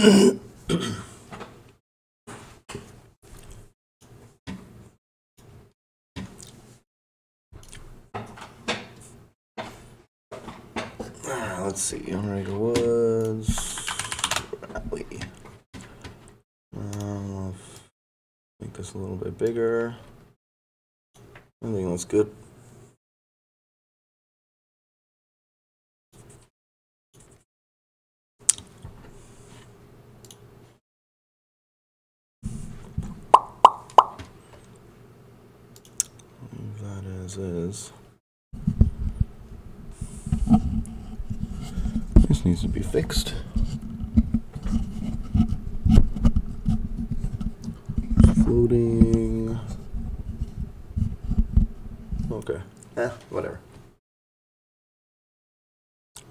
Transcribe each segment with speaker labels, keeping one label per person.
Speaker 1: Let's see. On Acre Woods. Rally. I'll make this a little bit bigger. Everything looks good. That is. This needs to be fixed. Floating. Okay. Whatever.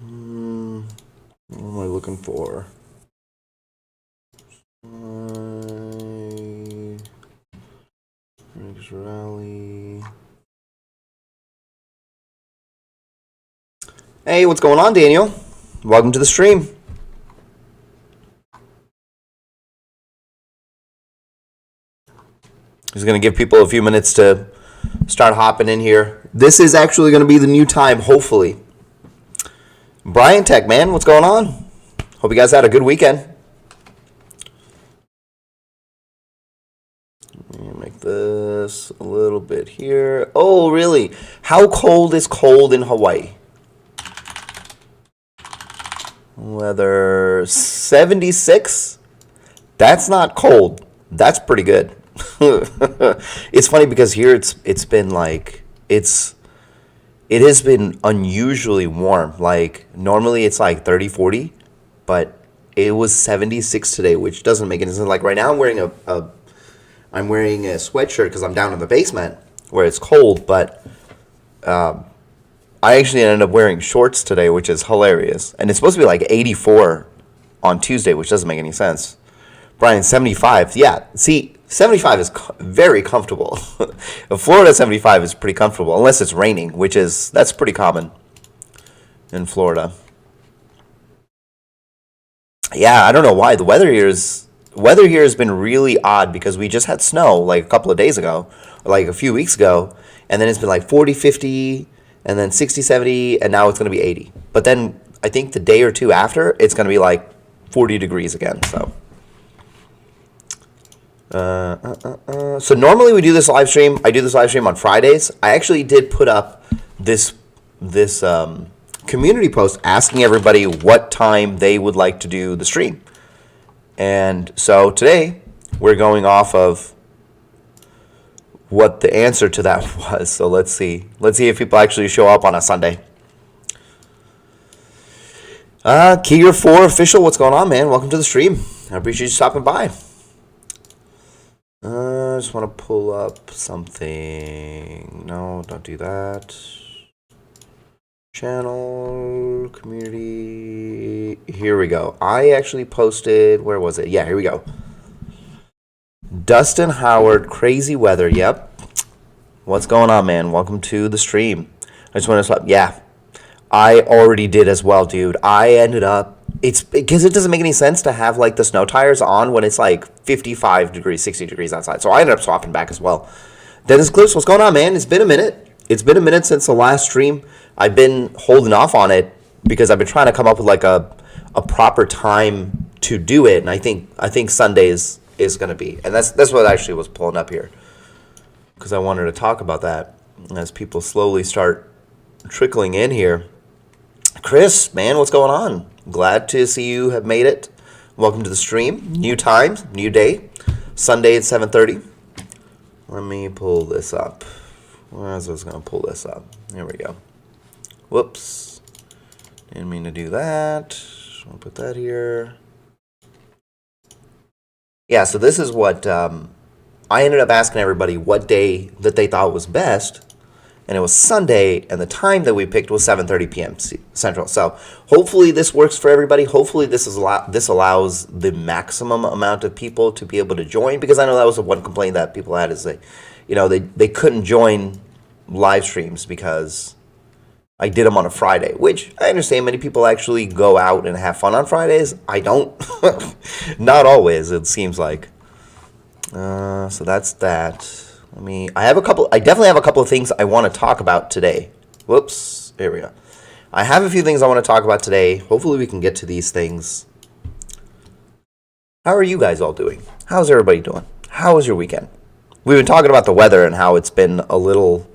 Speaker 1: What am I looking for? Rally. Hey, what's going on, Daniel? Welcome to the stream. Just going to give people a few minutes to start hopping in here. This is actually going to be the new time, hopefully. Brian Tech, man, what's going on? Hope you guys had a good weekend. Let me make this a little bit here. Oh, really? How cold is cold in Hawaii? Weather 76. That's not cold. That's pretty good. It's funny because here it's been like it has been unusually warm. Like normally it's like 30, 40, but it was 76 today, which doesn't make any sense. Like right now I'm wearing a sweatshirt because I'm down in the basement where it's cold, but I actually ended up wearing shorts today, which is hilarious. And it's supposed to be like 84 on Tuesday, which doesn't make any sense. Brian, 75. Yeah, see, 75 is very comfortable. Florida 75 is pretty comfortable, unless it's raining, that's pretty common in Florida. Yeah, I don't know why. The weather here has been really odd because we just had snow like a couple of days ago, like a few weeks ago, and then it's been like 40, 50, and then 60, 70, and now it's going to be 80. But then I think the day or two after, it's going to be like 40 degrees again. So normally we do this live stream. I do this live stream on Fridays. I actually did put up this community post asking everybody what time they would like to do the stream. And so today we're going off of what the answer to that was. So let's see if people actually show up on a Sunday. Keeger 4 official, what's going on, man? Welcome to the stream. I appreciate you stopping by. I just want to pull up something. No, don't do that. Channel, community. Here we go. I actually posted, where was it? Yeah, here we go. Dustin Howard, crazy weather. Yep. What's going on, man? Welcome to the stream. I just want to stop. Yeah, I already did as well, dude. I ended up, it's because it doesn't make any sense to have like the snow tires on when it's like 55 degrees, 60 degrees outside. So I ended up swapping back as well. Dennis Clips, what's going on, man? It's been a minute. It's been a minute since the last stream. I've been holding off on it because I've been trying to come up with like a proper time to do it. And I think Sundays is going to be. And that's what actually was pulling up here. Because I wanted to talk about that as people slowly start trickling in here. Chris, man, what's going on? Glad to see you have made it. Welcome to the stream. New time, new day. Sunday at 7:30. Let me pull this up. Where was I going to pull this up? There we go. Whoops. Didn't mean to do that. I'll put that here. Yeah, so this is what I ended up asking everybody what day that they thought was best. And it was Sunday, and the time that we picked was 7:30 p.m. Central. So hopefully this works for everybody. Hopefully this allows the maximum amount of people to be able to join, because I know that was the one complaint that people had is they couldn't join live streams because I did them on a Friday, which I understand many people actually go out and have fun on Fridays. I don't. Not always, it seems like. So that's that. I definitely have a couple of things I want to talk about today. Whoops, here we go. I have a few things I want to talk about today. Hopefully we can get to these things. How are you guys all doing? How's everybody doing? How was your weekend? We've been talking about the weather and how it's been a little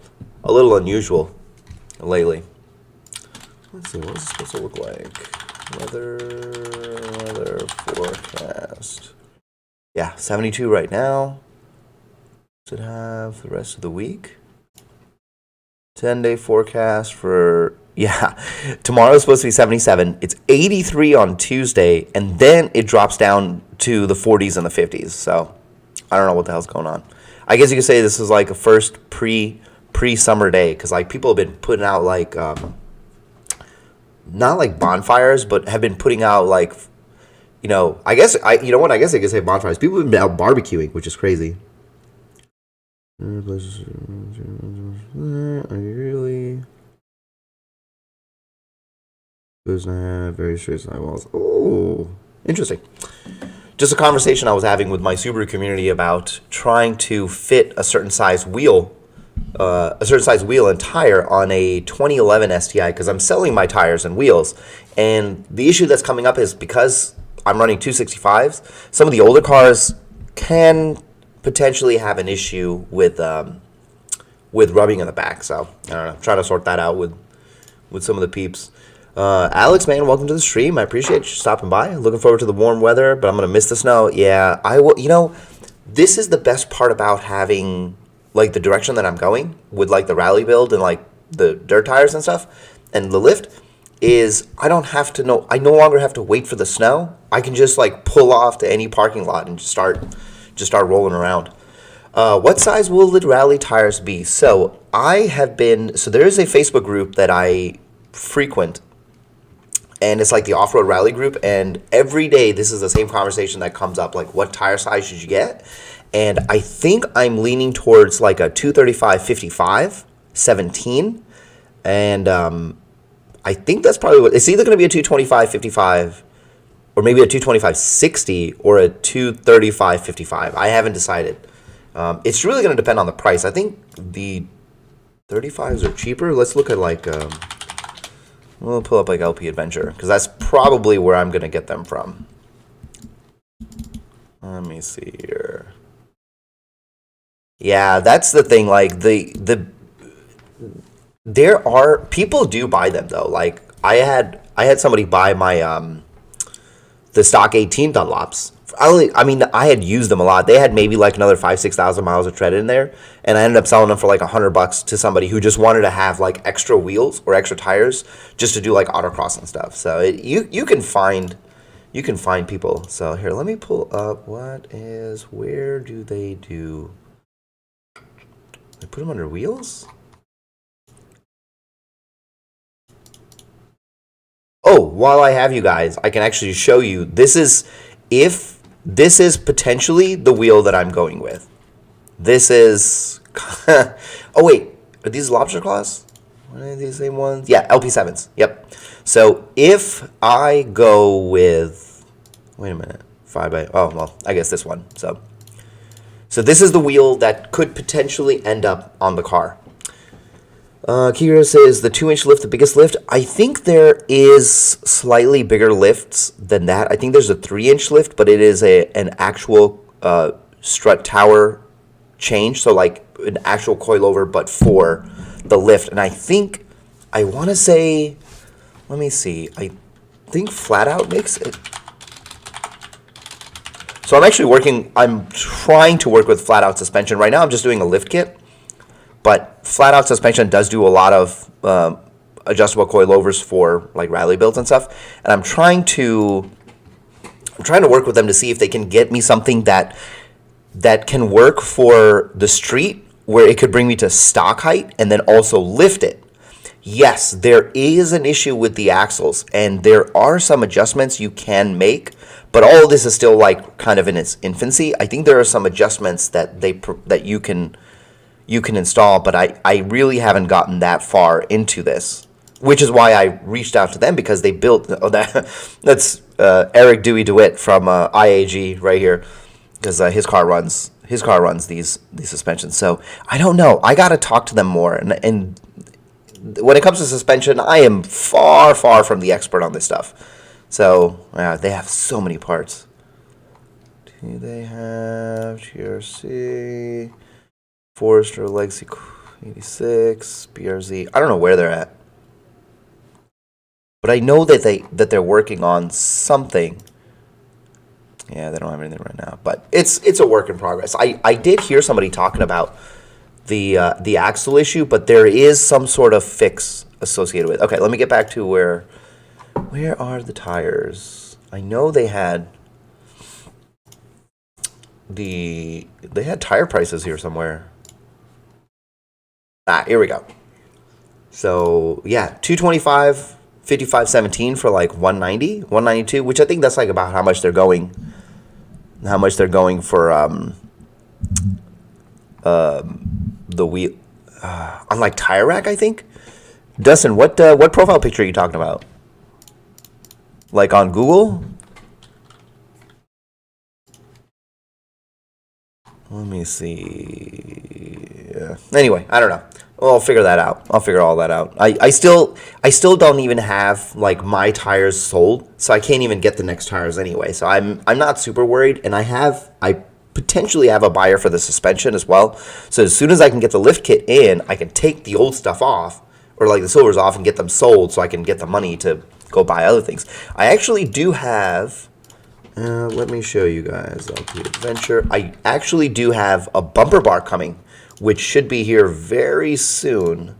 Speaker 1: unusual lately. Let's see, what is it supposed to look like? Weather forecast. Yeah, 72 right now. Does it have the rest of the week? 10-day forecast for, yeah, tomorrow is supposed to be 77. It's 83 on Tuesday, and then it drops down to the 40s and the 50s. So I don't know what the hell's going on. I guess you could say this is like a first pre-summer day, because like people have been putting out like not like bonfires, but have been putting out like, I guess I could say bonfires. People have been out barbecuing, which is crazy. Are you really? Doesn't have very straight sidewalls. Oh, interesting. Just a conversation I was having with my Subaru community about trying to fit a certain size wheel and tire on a 2011 STI, because I'm selling my tires and wheels. And the issue that's coming up is because I'm running 265s, some of the older cars can potentially have an issue with rubbing in the back. So I don't know, trying to sort that out with some of the peeps. Alex, man, welcome to the stream. I appreciate you stopping by. Looking forward to the warm weather, but I'm gonna miss the snow. Yeah, I will. This is the best part about having like the direction that I'm going with like the rally build and like the dirt tires and stuff and the lift is I no longer have to wait for the snow. I can just like pull off to any parking lot and just start rolling around. What size will the rally tires be? So there is a Facebook group that I frequent, and it's like the off-road rally group, and every day this is the same conversation that comes up, like what tire size should you get? And I think I'm leaning towards like a 235/55 17, and I think that's probably what it's either going to be a 225/55 or maybe a 225/60 or a 235/55. I haven't decided. It's really going to depend on the price. I think the 35s are cheaper. Let's look at like we'll pull up like LP Adventure, because that's probably where I'm going to get them from. Let me see here. Yeah, that's the thing. Like there are people do buy them though. Like I had somebody buy my the stock 18 Dunlops. I had used them a lot. They had maybe like another 5,000-6,000 miles of tread in there, and I ended up selling them for like $100 to somebody who just wanted to have like extra wheels or extra tires just to do like autocross and stuff. So you can find people. So here, let me pull up where do they do? They put them under wheels? Oh, while I have you guys, I can actually show you. This is potentially the wheel that I'm going with. This is... oh, wait. Are these lobster claws? Are these the same ones? Yeah, LP7s. Yep. So if I go with... Wait a minute. 5x... Oh, well, I guess this one. So this is the wheel that could potentially end up on the car. Kiro says the 2-inch lift, the biggest lift. I think there is slightly bigger lifts than that. I think there's a 3-inch lift, but it is an actual strut tower change. So like an actual coilover, but for the lift. And I want to say, let me see. I think Flat Out makes it. So I'm trying to work with Flat Out suspension. Right now I'm just doing a lift kit. But Flat Out suspension does do a lot of adjustable coilovers for like rally builds and stuff. And I'm trying to work with them to see if they can get me something that can work for the street, where it could bring me to stock height and then also lift it. Yes, there is an issue with the axles, and there are some adjustments you can make, but all of this is still like kind of in its infancy. I think there are some adjustments that you can install, but I really haven't gotten that far into this, which is why I reached out to them, because they built that's Eric Dewey DeWitt from IAG right here, because his car runs these suspensions. So I don't know. I gotta talk to them more. And when it comes to suspension, I am far from the expert on this stuff. So they have so many parts. Do they have GRC, Forester, Legacy 86, BRZ? I don't know where they're at, but I know that they're working on something. Yeah, they don't have anything right now, but it's a work in progress. I did hear somebody talking about the axle issue, but there is some sort of fix associated with it. Okay, let me get back to where are the tires? I know they had tire prices here somewhere. Here we go. So yeah, 225, 5517 for like 190, 192, which I think that's like about how much they're going for the wheel on like Tire Rack, I think. Dustin, what profile picture are you talking about? Like on Google? Let me see. Anyway, I don't know. Well, I'll figure that out. I'll figure all that out. I still don't even have like my tires sold, so I can't even get the next tires anyway. So I'm not super worried, and I potentially have a buyer for the suspension as well. So as soon as I can get the lift kit in, I can take the old stuff off, or like the silvers off, and get them sold, so I can get the money to go buy other things. I actually do have. Let me show you guys LP Adventure. I actually do have a bumper bar coming, which should be here very soon.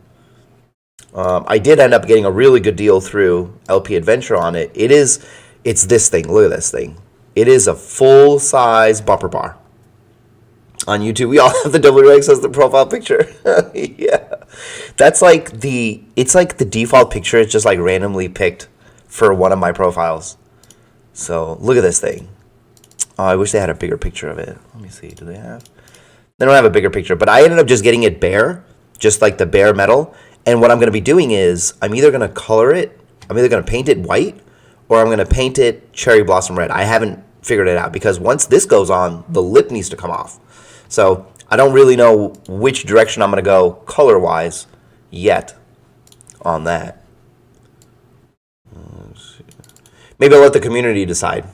Speaker 1: I did end up getting a really good deal through LP Adventure on it. It's this thing. Look at this thing. It is a full-size bumper bar. On YouTube, we all have the WX as the profile picture. Yeah. It's like the default picture. It's just like randomly picked for one of my profiles. So look at this thing. Oh, I wish they had a bigger picture of it. Let me see. Do they have? They don't have a bigger picture, but I ended up just getting it bare, just like the bare metal. And what I'm going to be doing is I'm either going to color it, I'm either going to paint it white, or I'm going to paint it cherry blossom red. I haven't figured it out, because once this goes on, the lip needs to come off. So I don't really know which direction I'm going to go color-wise yet on that. Maybe I'll let the community decide.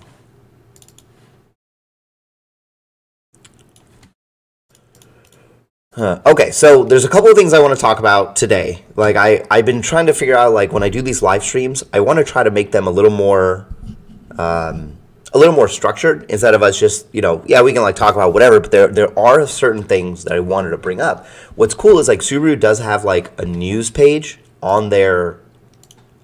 Speaker 1: Okay, so there's a couple of things I want to talk about today. Like I've been trying to figure out, like when I do these live streams, I want to try to make them a little more structured, instead of us just, we can like talk about whatever, but there are certain things that I wanted to bring up. What's cool is like Subaru does have like a news page on their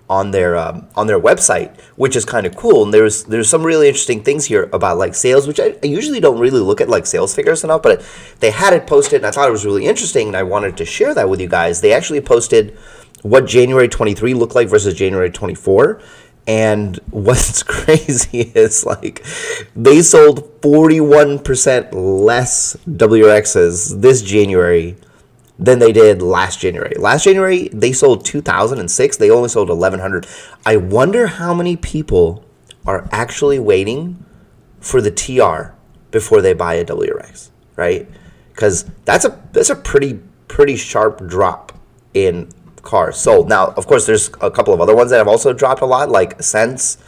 Speaker 1: website, which is kind of cool. And there's some really interesting things here about like sales, which I usually don't really look at like sales figures enough, but they had it posted and I thought it was really interesting, and I wanted to share that with you guys. They actually posted what January 23 looked like versus January 24. And what's crazy is like they sold 41% less WRXs this January than they did last January. Last January, they sold 2,006. They only sold 1,100. I wonder how many people are actually waiting for the TR before they buy a WRX, right? Because that's a pretty sharp drop in cars sold. Now, of course, there's a couple of other ones that have also dropped a lot, like Ascents.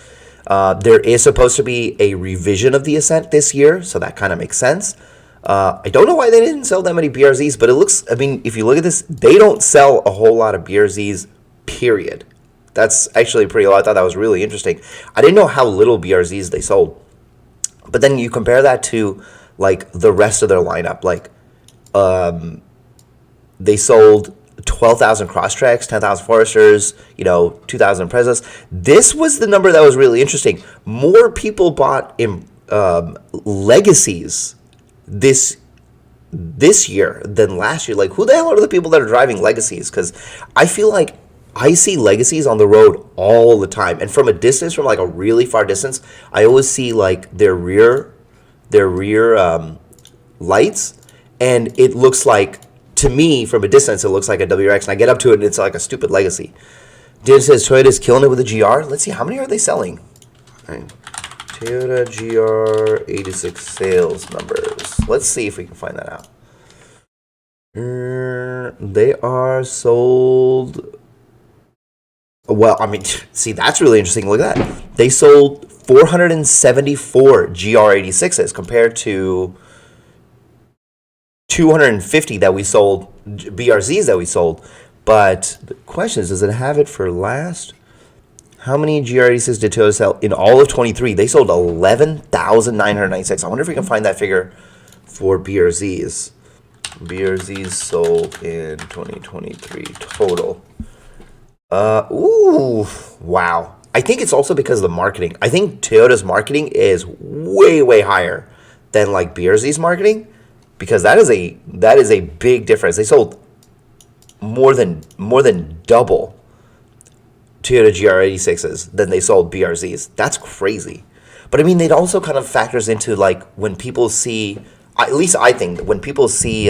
Speaker 1: There is supposed to be a revision of the Ascent this year, so that kind of makes sense. I don't know why they didn't sell that many BRZs, but if you look at this, they don't sell a whole lot of BRZs, period. That's actually pretty low. I thought that was really interesting. I didn't know how little BRZs they sold. But then you compare that to, like, the rest of their lineup. Like, they sold 12,000 Crosstreks, 10,000 Foresters, 2,000 Imprezas. This was the number that was really interesting. More people bought Legacies this year than last year. Like, who the hell are the people that are driving Legacies? Because I feel like I see Legacies on the road all the time, and from a distance, from like a really far distance, I always see like their rear lights, and it looks like, to me, from a distance, it looks like a WRX, and I get up to it and it's like a stupid Legacy. Dan says Toyota's killing it with the GR. Let's see, how many are they selling? All right. Toyota GR86 sales numbers. Let's see if we can find that out. They are sold. Well, I mean, see, that's really interesting. Look at that. They sold 474 GR86s compared to 250 that we sold, BRZs that we sold. But the question is, does it have it for last? How many GR86s did Toyota sell in all of 23? They sold 11,996. I wonder if we can find that figure for BRZs. BRZs sold in 2023 total. Ooh, wow. I think it's also because of the marketing. I think Toyota's marketing is way, way higher than like BRZ's marketing, because that is a big difference. They sold more than double Toyota GR86s than they sold BRZs. That's crazy. But I mean, it also kind of factors into like when people see, at least I think, when people see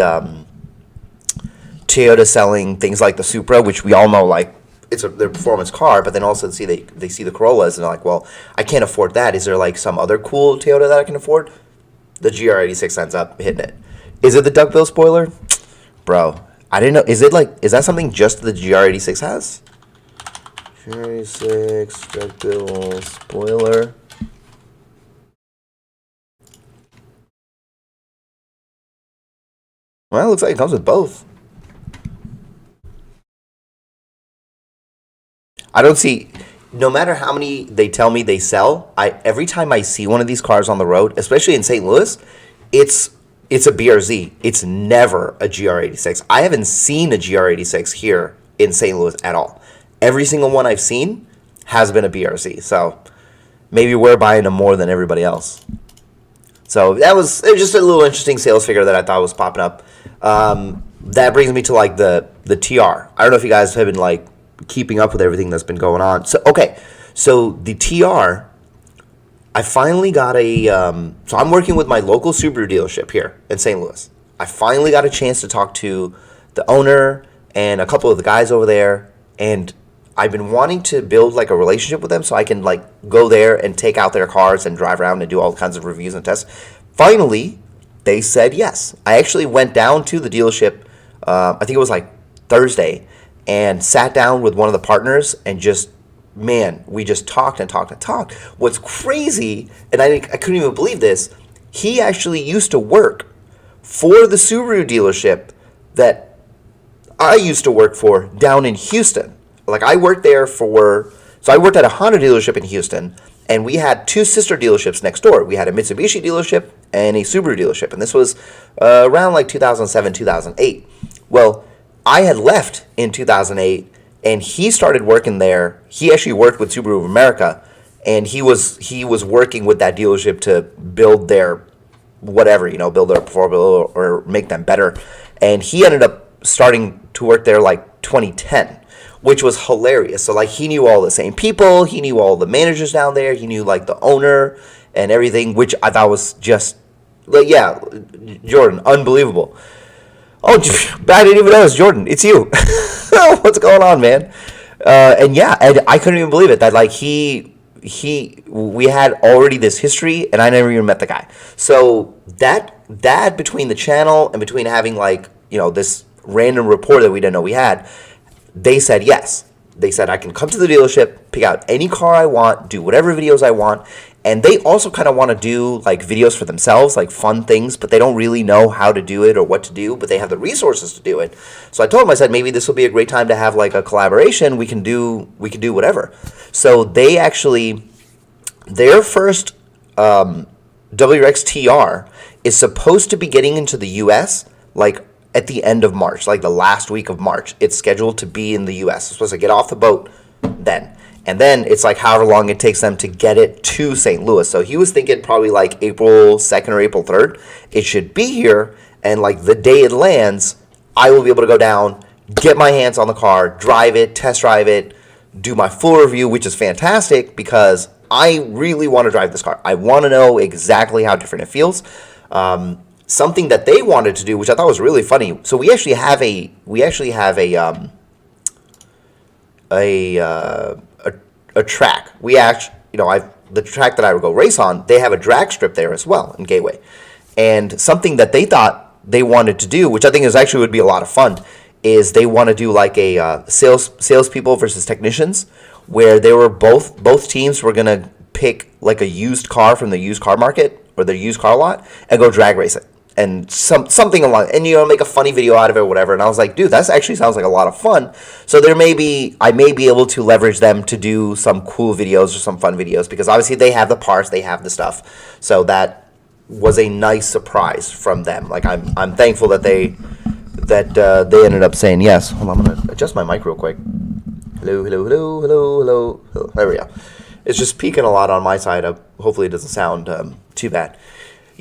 Speaker 1: Toyota selling things like the Supra, which we all know like it's their performance car, but then also they see the Corollas and they're like, well, I can't afford that. Is there like some other cool Toyota that I can afford? The GR86 ends up hitting it. Is it the duckbill spoiler? Bro, I didn't know. Is that something just the GR86 has? GR86 duckbill spoiler. Well, it looks like it comes with both. I don't see, no matter how many they tell me they sell, every time I see one of these cars on the road, especially in St. Louis, it's a BRZ. It's never a GR86. I haven't seen a GR86 here in St. Louis at all. Every single one I've seen has been a BRZ. So maybe we're buying them more than everybody else. So it was just a little interesting sales figure that I thought was popping up. That brings me to like the TR. I don't know if you guys have been like keeping up with everything that's been going on. So so the TR, I finally got so I'm working with my local Subaru dealership here in St. Louis. I finally got a chance to talk to the owner and a couple of the guys over there, and I've been wanting to build like a relationship with them so I can like go there and take out their cars and drive around and do all kinds of reviews and tests. Finally, they said yes. I actually went down to the dealership, I think it was like Thursday, and sat down with one of the partners and just, man, we just talked and talked and talked. What's crazy, and I couldn't even believe this, he actually used to work for the Subaru dealership that I used to work for down in Houston. Like I worked there so I worked at a Honda dealership in Houston, and we had two sister dealerships next door. We had a Mitsubishi dealership and a Subaru dealership, and this was around like 2007, 2008. Well, I had left in 2008, and he started working there. He actually worked with Subaru of America, and he was working with that dealership to build their whatever, build their portfolio or make them better. And he ended up starting to work there like 2010, which was hilarious. So like he knew all the same people, he knew all the managers down there, he knew like the owner and everything, which I thought was just like, yeah, Jordan, unbelievable. Oh, I didn't even know it was Jordan. It's you. What's going on, man? And yeah, I couldn't even believe it that like we had already this history, and I never even met the guy. So that between the channel and between having like this random rapport that we didn't know we had, they said yes. They said I can come to the dealership, pick out any car I want, do whatever videos I want. And they also kind of want to do like videos for themselves, like fun things, but they don't really know how to do it or what to do, but they have the resources to do it. So I told them, I said, maybe this will be a great time to have like a collaboration. We can do whatever. So they actually, their first WRX TR is supposed to be getting into the US like at the end of March, like the last week of March. It's scheduled to be in the US. It's supposed to get off the boat then. And then it's like however long it takes them to get it to St. Louis. So he was thinking probably like April 2nd or April 3rd. It should be here. And like the day it lands, I will be able to go down, get my hands on the car, drive it, test drive it, do my full review, which is fantastic because I really want to drive this car. I want to know exactly how different it feels. Something that they wanted to do, which I thought was really funny. So we actually have a track. We actually, the track that I would go race on, they have a drag strip there as well in Gateway. And something that they thought they wanted to do, which I think is actually would be a lot of fun, is they want to do like a salespeople versus technicians, where they were both teams were gonna pick like a used car from the used car market or the used car lot and go drag race it and something along, and make a funny video out of it or whatever. And I was like, dude, that actually sounds like a lot of fun. So I may be able to leverage them to do some cool videos or some fun videos, because obviously they have the parts, they have the stuff. So that was a nice surprise from them. Like I'm thankful that they ended up saying yes. Hold on, I'm gonna adjust my mic real quick. Hello, hello, hello, hello, hello, hello. There we go. It's just peaking a lot on my side. Hopefully it doesn't sound too bad.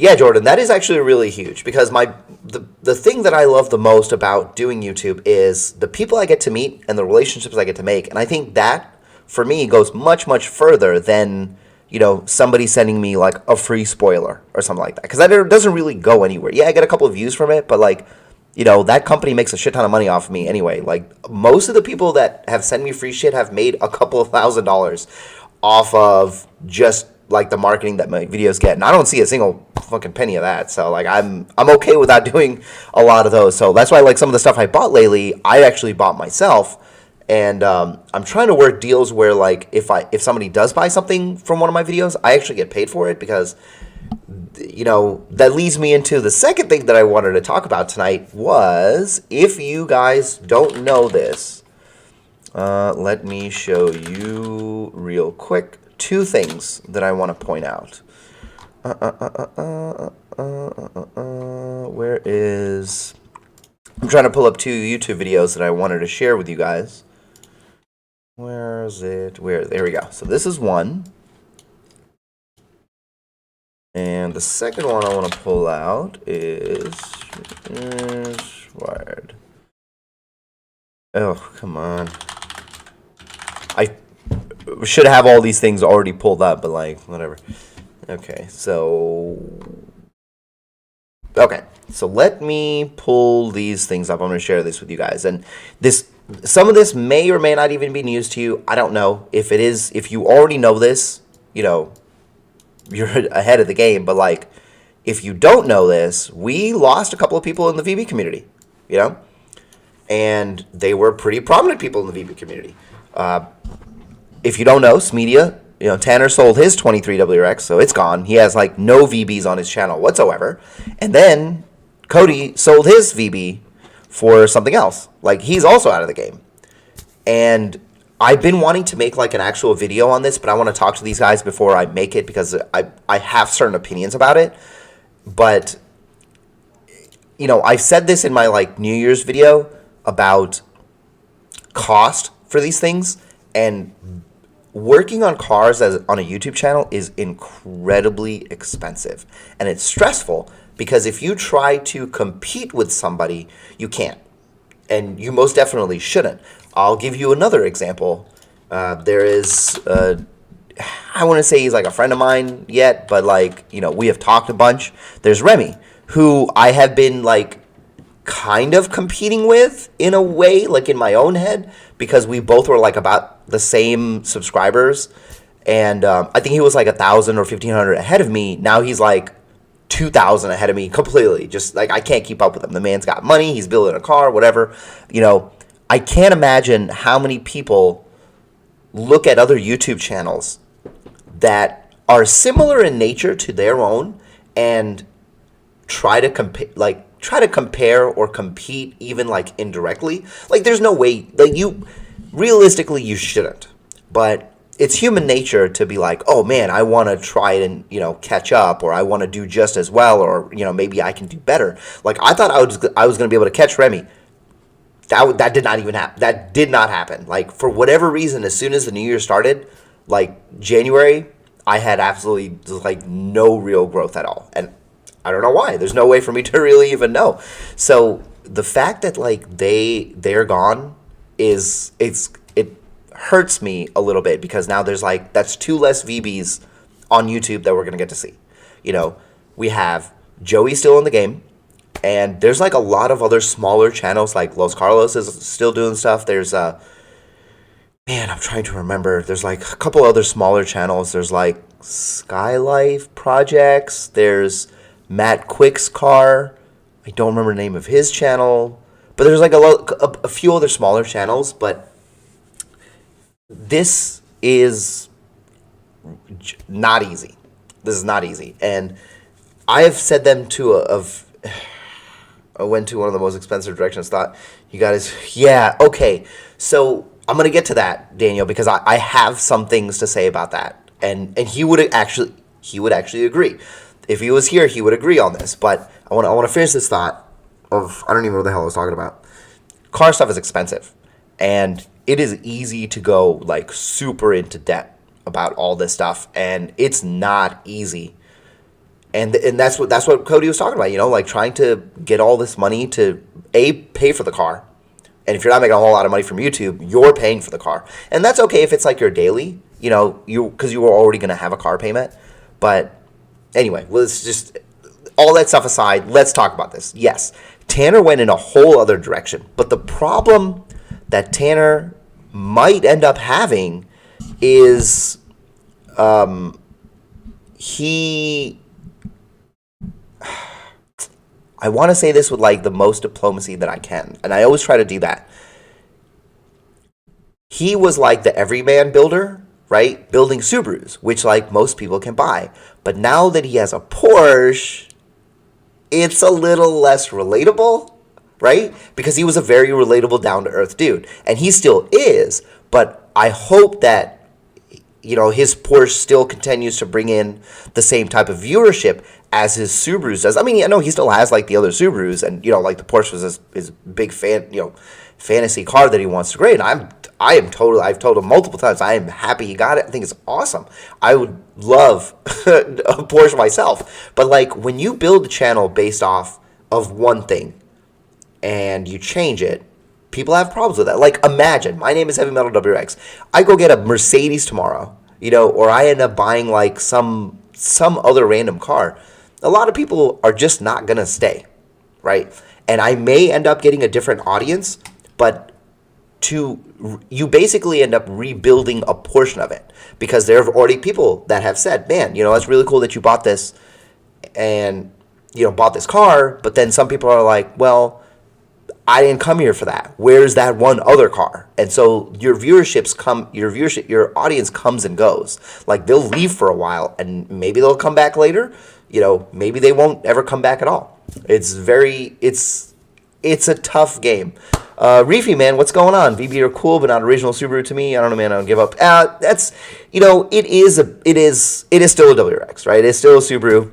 Speaker 1: Yeah, Jordan, that is actually really huge, because the thing that I love the most about doing YouTube is the people I get to meet and the relationships I get to make. And I think that, for me, goes much, much further than, somebody sending me, like, a free spoiler or something like that. Because that doesn't really go anywhere. Yeah, I get a couple of views from it, but, like, that company makes a shit ton of money off of me anyway. Like, most of the people that have sent me free shit have made a couple of $1,000s off of just like the marketing that my videos get, and I don't see a single fucking penny of that. So like I'm okay without doing a lot of those. So that's why like some of the stuff I bought lately, I actually bought myself, and I'm trying to work deals where like if somebody does buy something from one of my videos, I actually get paid for it, because that leads me into the second thing that I wanted to talk about tonight. Was, if you guys don't know this, let me show you real quick. Two things that I want to point out. Where is... I'm trying to pull up two YouTube videos that I wanted to share with you guys. Where is it? There we go. So this is one. And the second one I want to pull out is wired. Oh, come on. I should have all these things already pulled up, but like, whatever. Okay, so let me pull these things up. I'm going to share this with you guys. And some of this may or may not even be news to you. I don't know. If it is, if you already know this, you're ahead of the game. But like, if you don't know this, we lost a couple of people in the VB community, and they were pretty prominent people in the VB community. If you don't know, Smedia, Tanner sold his 23WRX, so it's gone. He has like no VBs on his channel whatsoever. And then Cody sold his VB for something else. Like, he's also out of the game. And I've been wanting to make like an actual video on this, but I want to talk to these guys before I make it, because I have certain opinions about it. But I've said this in my like New Year's video about cost for these things, and working on cars on a YouTube channel is incredibly expensive, and it's stressful, because if you try to compete with somebody, you can't, and you most definitely shouldn't. I'll give you another example. There is, I wouldn't say he's like a friend of mine yet, but like, we have talked a bunch. There's Remy, who I have been like kind of competing with in a way, like in my own head, because we both were like about the same subscribers, and I think he was like 1,000 or 1,500 ahead of me. Now he's like 2,000 ahead of me completely. Just like, I can't keep up with him. The man's got money, he's building a car, whatever. I can't imagine how many people look at other YouTube channels that are similar in nature to their own and try to compare or compete, even like indirectly. Like, there's no way, like, realistically you shouldn't, but it's human nature to be like, oh man, I want to try and catch up, or I want to do just as well, or maybe I can do better. Like, I thought I was going to be able to catch Remy. That did not even happen. That did not happen. Like, for whatever reason, as soon as the new year started, like January, I had absolutely like no real growth at all, and I don't know why. There's no way for me to really even know. So the fact that like they're gone it hurts me a little bit, because now there's like, that's 2 less VBs on YouTube that we're gonna get to see. We have Joey still in the game, and there's like a lot of other smaller channels, like Los Carlos is still doing stuff. There's I'm trying to remember. There's like a couple other smaller channels. There's like Skylife Projects. There's Matt Quick's car. I don't remember the name of his channel. But there's like a few other smaller channels. But this is not easy. This is not easy. And I have said them to I went to one of the most expensive directions. Thought, you guys, yeah, okay. So I'm gonna get to that, Daniel, because I have some things to say about that, and he would actually agree. If he was here, he would agree on this. But I want to finish this thought of, I don't even know what the hell I was talking about. Car stuff is expensive, and it is easy to go like super into debt about all this stuff, and it's not easy. And that's what Cody was talking about, like trying to get all this money to pay for the car. And if you're not making a whole lot of money from YouTube, you're paying for the car. And that's okay if it's like your daily, because you were already going to have a car payment. But anyway, let's just, all that stuff aside, let's talk about this. Yes, Tanner went in a whole other direction. But the problem that Tanner might end up having is I want to say this with like the most diplomacy that I can, and I always try to do that. He was like the everyman builder, right? Building Subarus, which like most people can buy. But now that he has a Porsche, it's a little less relatable, right? Because he was a very relatable, down-to-earth dude. And he still is, but I hope that his Porsche still continues to bring in the same type of viewership as his Subarus does. I mean, I know he still has like the other Subarus, and like the Porsche was his big fantasy car that he wants to grade. And I've told him multiple times, I am happy he got it. I think it's awesome. I would love a Porsche myself. But like when you build a channel based off of one thing and you change it, people have problems with that. Like imagine, my name is Heavy Metal WX. I go get a Mercedes tomorrow, or I end up buying like some other random car. A lot of people are just not going to stay, right? And I may end up getting a different audience, but you basically end up rebuilding a portion of it, because there are already people that have said, man, it's really cool that you bought this and, bought this car. But then some people are like, well, I didn't come here for that. Where's that one other car? And so your audience comes and goes. Like they'll leave for a while and maybe they'll come back later. Maybe they won't ever come back at all. It's a tough game. Reefy, man, what's going on? VB are cool, but not original Subaru to me. I don't know, man. I don't give up. That's, it is still a WRX, right? It's still a Subaru.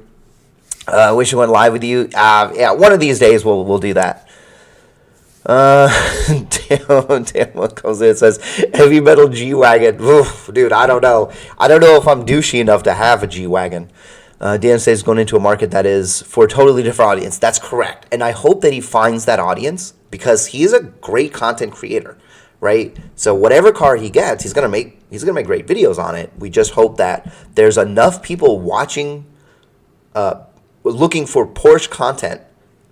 Speaker 1: I wish I went live with you. Yeah, one of these days we'll do that. Damn, what comes in? It says heavy metal G-Wagon. Oof, dude, I don't know. I don't know if I'm douchey enough to have a G-Wagon. Dan says going into a market that is for a totally different audience. That's correct. And I hope that he finds that audience, because he is a great content creator, right? So whatever car he gets, he's gonna make great videos on it. We just hope that there's enough people watching, looking for Porsche content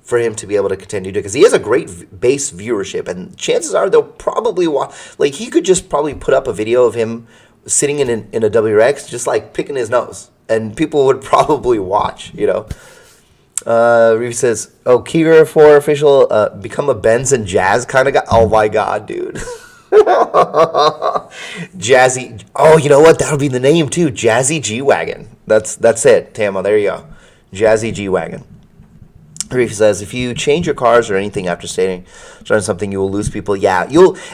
Speaker 1: for him to be able to continue to, because he has a great base viewership, and chances are they'll probably watch. Like he could just probably put up a video of him sitting in a WRX, just like picking his nose, and people would probably watch. Reeve says, "Oh, Kiger for official, become a Benz and Jazz kind of guy." Oh my god, dude. Jazzy. Oh, you know what? That'll be the name too. Jazzy G-Wagon. That's it, Tama. There you go. Jazzy G-Wagon. Reef says, if you change your cars or anything after starting something, you will lose people. Yeah,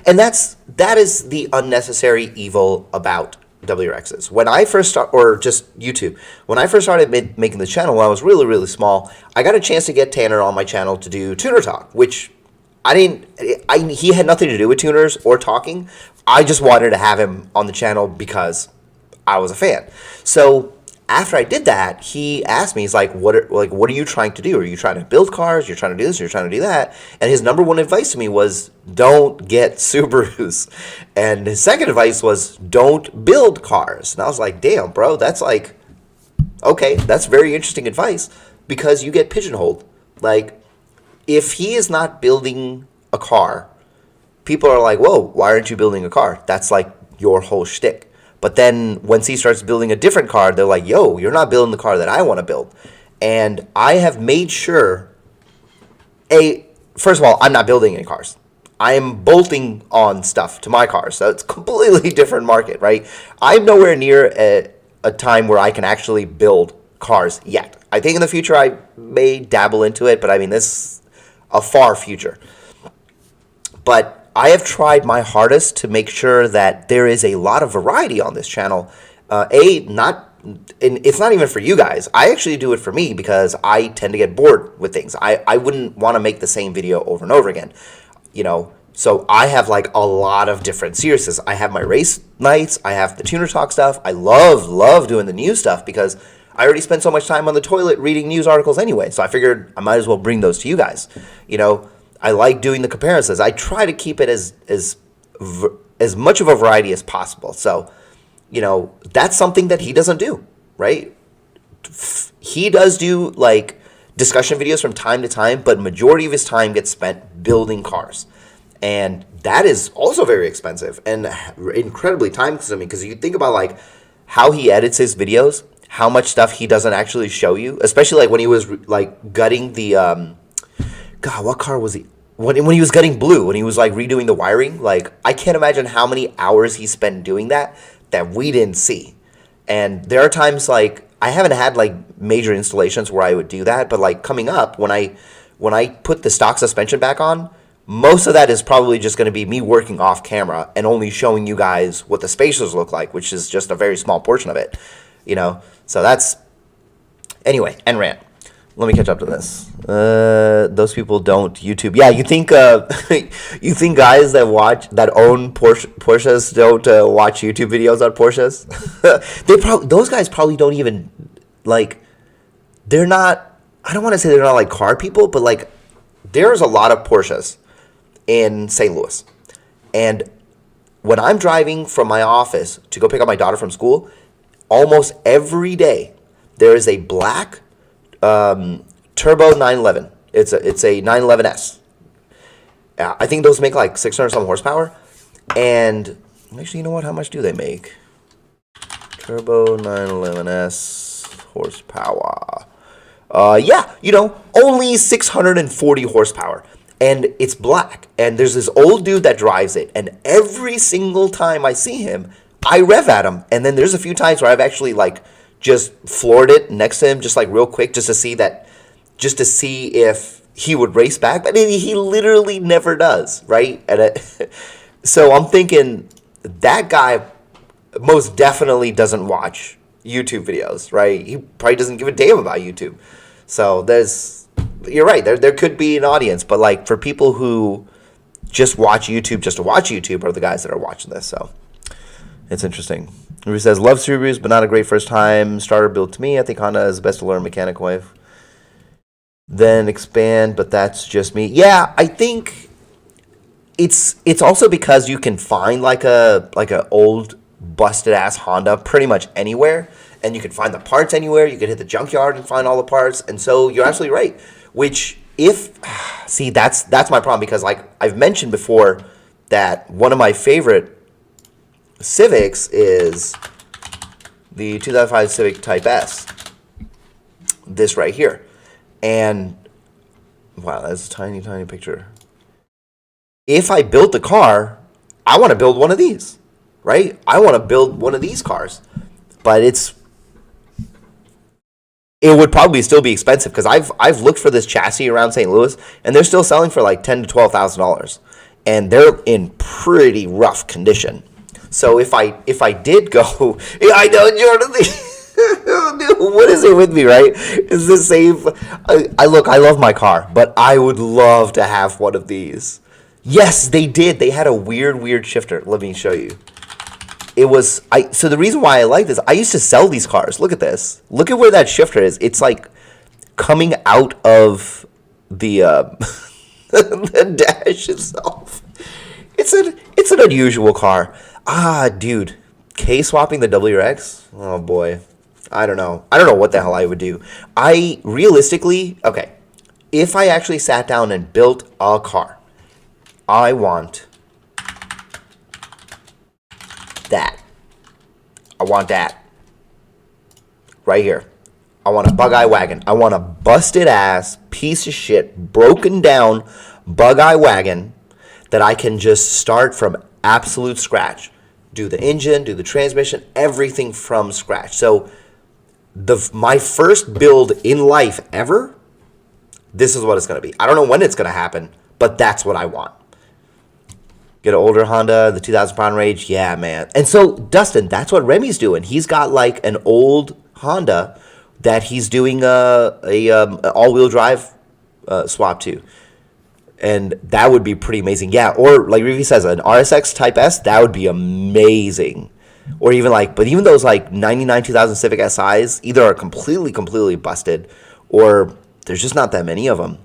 Speaker 1: and that is the unnecessary evil about WRXs. When I first or just YouTube, when I first started making the channel, when I was really, really small, I got a chance to get Tanner on my channel to do tuner talk, which he had nothing to do with tuners or talking. I just wanted to have him on the channel because I was a fan. So after I did that, he asked me, he's like, what are you trying to do? Are you trying to build cars? You're trying to do this? You're trying to do that? And his number one advice to me was, don't get Subarus. And his second advice was, don't build cars. And I was like, damn, bro, that's like, okay, that's very interesting advice, because you get pigeonholed. Like, if he is not building a car, people are like, whoa, why aren't you building a car? That's like your whole shtick. But then once he starts building a different car, they're like, yo, you're not building the car that I want to build. And I have made sure, first of all, I'm not building any cars. I am bolting on stuff to my cars. So it's a completely different market, right? I'm nowhere near a time where I can actually build cars yet. I think in the future I may dabble into it, but I mean, this is a far future. But I have tried my hardest to make sure that there is a lot of variety on this channel. It's not even for you guys. I actually do it for me because I tend to get bored with things. I wouldn't want to make the same video over and over again. So I have like a lot of different series. I have my race nights. I have the tuner talk stuff. I love doing the news stuff because I already spend so much time on the toilet reading news articles anyway. So I figured I might as well bring those to you guys. I like doing the comparisons. I try to keep it as much of a variety as possible. So, that's something that he doesn't do, right? He does do like discussion videos from time to time, but majority of his time gets spent building cars. And that is also very expensive and incredibly time consuming because you think about like how he edits his videos, how much stuff he doesn't actually show you, especially like when he was like gutting the God, what car was he? When he was gutting blue, when he was like redoing the wiring, like I can't imagine how many hours he spent doing that we didn't see. And there are times like I haven't had like major installations where I would do that, but like coming up when I put the stock suspension back on, most of that is probably just going to be me working off camera and only showing you guys what the spacers look like, which is just a very small portion of it, So that's anyway. End rant. Let me catch up to this. Those people don't YouTube. Yeah, you think you think guys that own Porsches don't watch YouTube videos on Porsches? Those guys probably don't even like. They're not. I don't want to say they're not like car people, but like there's a lot of Porsches in St. Louis, and when I'm driving from my office to go pick up my daughter from school, almost every day there is a black turbo 911. It's a 911S. I think those make like 600 some horsepower. And actually, you know what? How much do they make? Turbo 911S horsepower. Yeah, only 640 horsepower. And it's black. And there's this old dude that drives it. And every single time I see him, I rev at him. And then there's a few times where I've actually like just floored it next to him, just like real quick, just to see if he would race back. But he literally never does, right? So I'm thinking that guy most definitely doesn't watch YouTube videos, right? He probably doesn't give a damn about YouTube. So you're right. There could be an audience, but like for people who just watch YouTube just to watch YouTube are the guys that are watching this. So it's interesting. Ruby says, love Subarus, but not a great first time starter build to me. I think Honda is the best to learn mechanical wave. Then expand, but that's just me. Yeah, I think it's also because you can find like a old busted ass Honda pretty much anywhere, and you can find the parts anywhere. You can hit the junkyard and find all the parts, and so you're absolutely right. That's my problem because like I've mentioned before that one of my favorite Civics is the 2005 Civic Type S. This right here. And wow, that's a tiny, tiny picture. If I built the car, I want to build one of these, right? I want to build one of these cars. But it would probably still be expensive because I've looked for this chassis around St. Louis and they're still selling for like $10,000 to $12,000. And they're in pretty rough condition. So if I did go, I know Jordan. Dude, what is it with me, right? It's the same. I love my car, but I would love to have one of these. Yes, they did. They had a weird shifter. Let me show you. So the reason why I like this, I used to sell these cars. Look at this. Look at where that shifter is. It's like coming out of the the dash itself. It's an unusual car. Dude, K-swapping the WRX? Oh, boy. I don't know what the hell I would do. Okay, if I actually sat down and built a car, I want that. I want that. Right here. I want a bug-eye wagon. I want a busted-ass, piece of shit, broken-down bug-eye wagon that I can just start from absolute scratch. Do the engine, do the transmission, everything from scratch. So my first build in life ever, this is what it's going to be. I don't know when it's going to happen, but that's what I want. Get an older Honda, the 2000 pound range. Yeah, man. And so, Dustin, that's what Remy's doing. He's got like an old Honda that he's doing a all-wheel drive swap to. And that would be pretty amazing. Yeah, or like Rivi says, an RSX Type S, that would be amazing. Or even like, but even those like 99 2000 Civic SIs either are completely busted, or there's just not that many of them.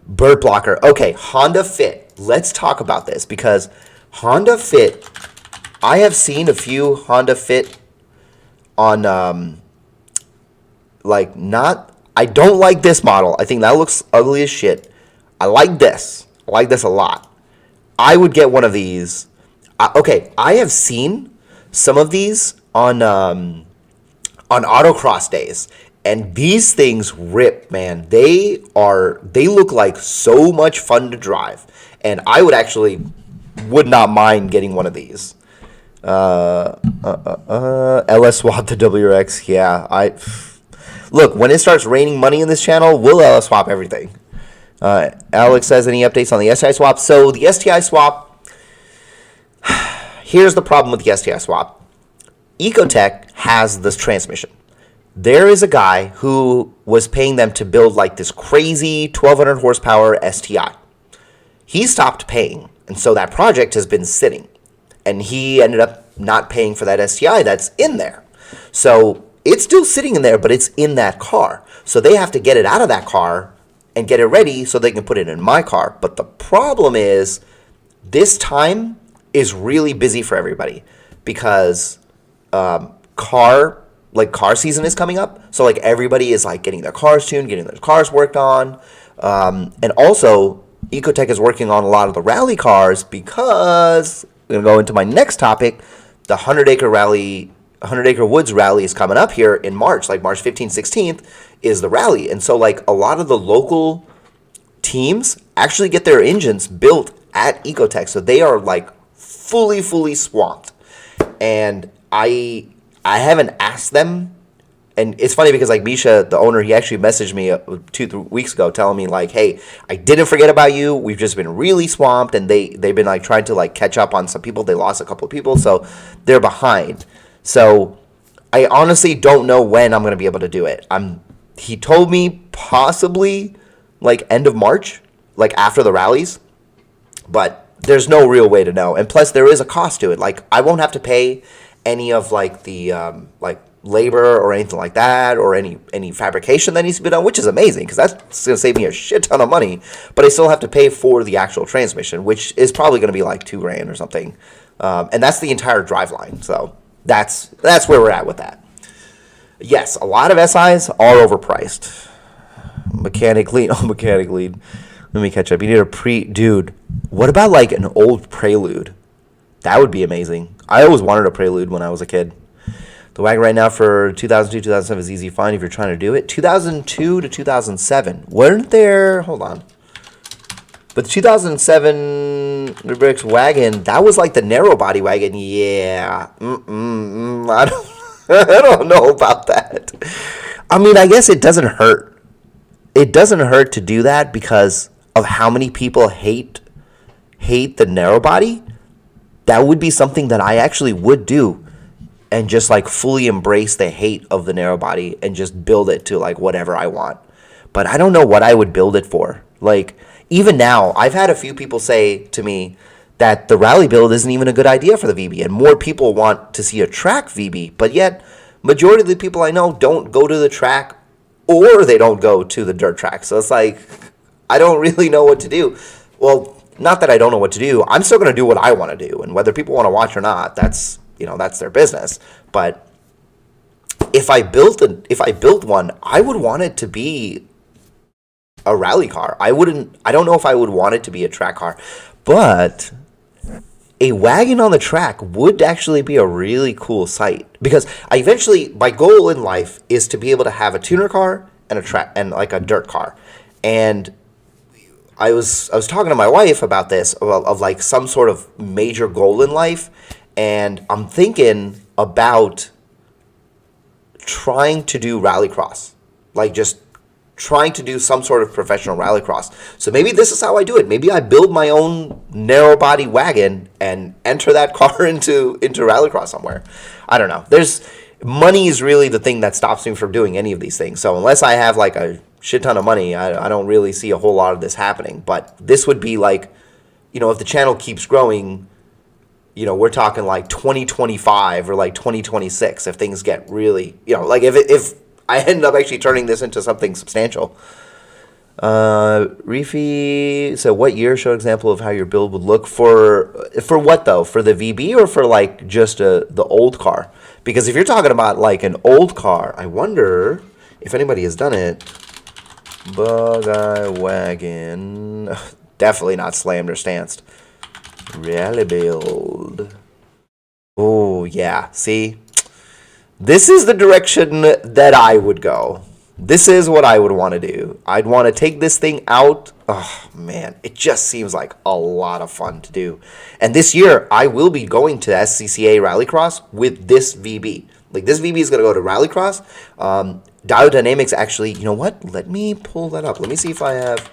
Speaker 1: Bird blocker. Okay, Honda Fit. Let's talk about this because Honda Fit, I have seen a few Honda Fit on I don't like this model. I think that looks ugly as shit. I like this. I like this a lot. I would get one of these. Okay, I have seen some of these on autocross days, and these things rip, man. They look like so much fun to drive, and I would not mind getting one of these. LS swap the WRX. Yeah, look, when it starts raining money in this channel, we'll LS swap everything. Alex says, any updates on the STI swap? So the STI swap, here's the problem with the STI swap. Ecotech has this transmission. There is a guy who was paying them to build like this crazy 1200 horsepower STI. He stopped paying, and so that project has been sitting. And he ended up not paying for that STI that's in there. So it's still sitting in there, but it's in that car. So they have to get it out of that car and get it ready so they can put it in my car. But the problem is this time is really busy for everybody because car season is coming up. So like everybody is like getting their cars tuned, getting their cars worked on. And also Ecotech is working on a lot of the rally cars because I'm going to go into my next topic. The 100 Acre Woods rally is coming up here in March, like March 15th, 16th is the rally. And so like a lot of the local teams actually get their engines built at Ecotech. So they are like fully swamped. And I haven't asked them. And it's funny because like Misha, the owner, he actually messaged me 2-3 weeks ago telling me like, hey, I didn't forget about you. We've just been really swamped. And they've been like trying to like catch up on some people. They lost a couple of people. So they're behind. So I honestly don't know when I'm going to be able to do it. He told me possibly like end of March, like after the rallies, but there's no real way to know. And plus there is a cost to it. Like I won't have to pay any of like the like labor or anything like that, or any fabrication that needs to be done, which is amazing because that's going to save me a shit ton of money. But I still have to pay for the actual transmission, which is probably going to be like $2,000 or something. And that's the entire driveline. So that's where we're at with that. Yes, a lot of SIs are overpriced. Mechanic lead. Let me catch up. You need dude, what about like an old Prelude? That would be amazing. I always wanted a Prelude when I was a kid. The wagon right now for 2002, 2007 is easy to find if you're trying to do it. 2002 to 2007. Weren't there, hold on. But the 2007 Bricks wagon, that was like the narrow body wagon. Yeah. I don't know about that. I mean, I guess it doesn't hurt. It doesn't hurt to do that because of how many people hate the narrow body. That would be something that I actually would do and just like fully embrace the hate of the narrow body and just build it to like whatever I want. But I don't know what I would build it for. Like even now, I've had a few people say to me that the rally build isn't even a good idea for the VB, and more people want to see a track VB, but yet majority of the people I know don't go to the track or they don't go to the dirt track. So it's like, I don't really know what to do. Well, not that I don't know what to do. I'm still going to do what I want to do, and whether people want to watch or not, that's their business. But if I built one, I would want it to be a rally car. I don't know if I would want it to be a track car, but a wagon on the track would actually be a really cool sight, because my goal in life is to be able to have a tuner car and a track and like a dirt car. And I was talking to my wife about this of like some sort of major goal in life, and I'm thinking about trying to do rallycross, like just trying to do some sort of professional rallycross. So maybe this is how I do it. Maybe I build my own narrow body wagon and enter that car into rallycross somewhere. I don't know. There's money is really the thing that stops me from doing any of these things. So unless I have like a shit ton of money, I don't really see a whole lot of this happening. But this would be like, if the channel keeps growing, we're talking like 2025 or like 2026 if things get really, like if I end up actually turning this into something substantial. Reefy, so what year show example of how your build would look for what though? For the VB or for like just the old car? Because if you're talking about like an old car, I wonder if anybody has done it. Bug-eye wagon. Definitely not slammed or stanced. Rally build. Oh, yeah. See? This is the direction that I would go. This is what I would want to do. I'd want to take this thing out. Oh, man. It just seems like a lot of fun to do. And this year, I will be going to SCCA Rallycross with this VB. Like, this VB is going to go to Rallycross. Diodynamics actually, you know what? Let me pull that up. Let me see if I have...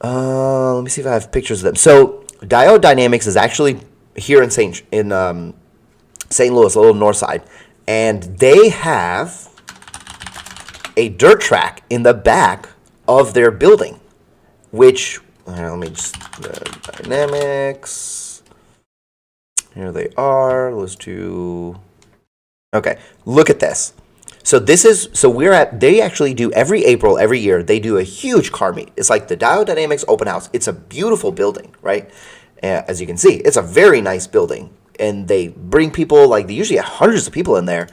Speaker 1: let me see if I have pictures of them. So, Diodynamics is actually here in St. Louis, a little north side. And they have a dirt track in the back of their building, which... let me just... Dynamics... Here they are. Let's do... Okay, look at this. So they actually do every April, every year, they do a huge car meet. It's like the Diodynamics open house. It's a beautiful building, right? As you can see, it's a very nice building. And they bring people, like they usually have hundreds of people in there.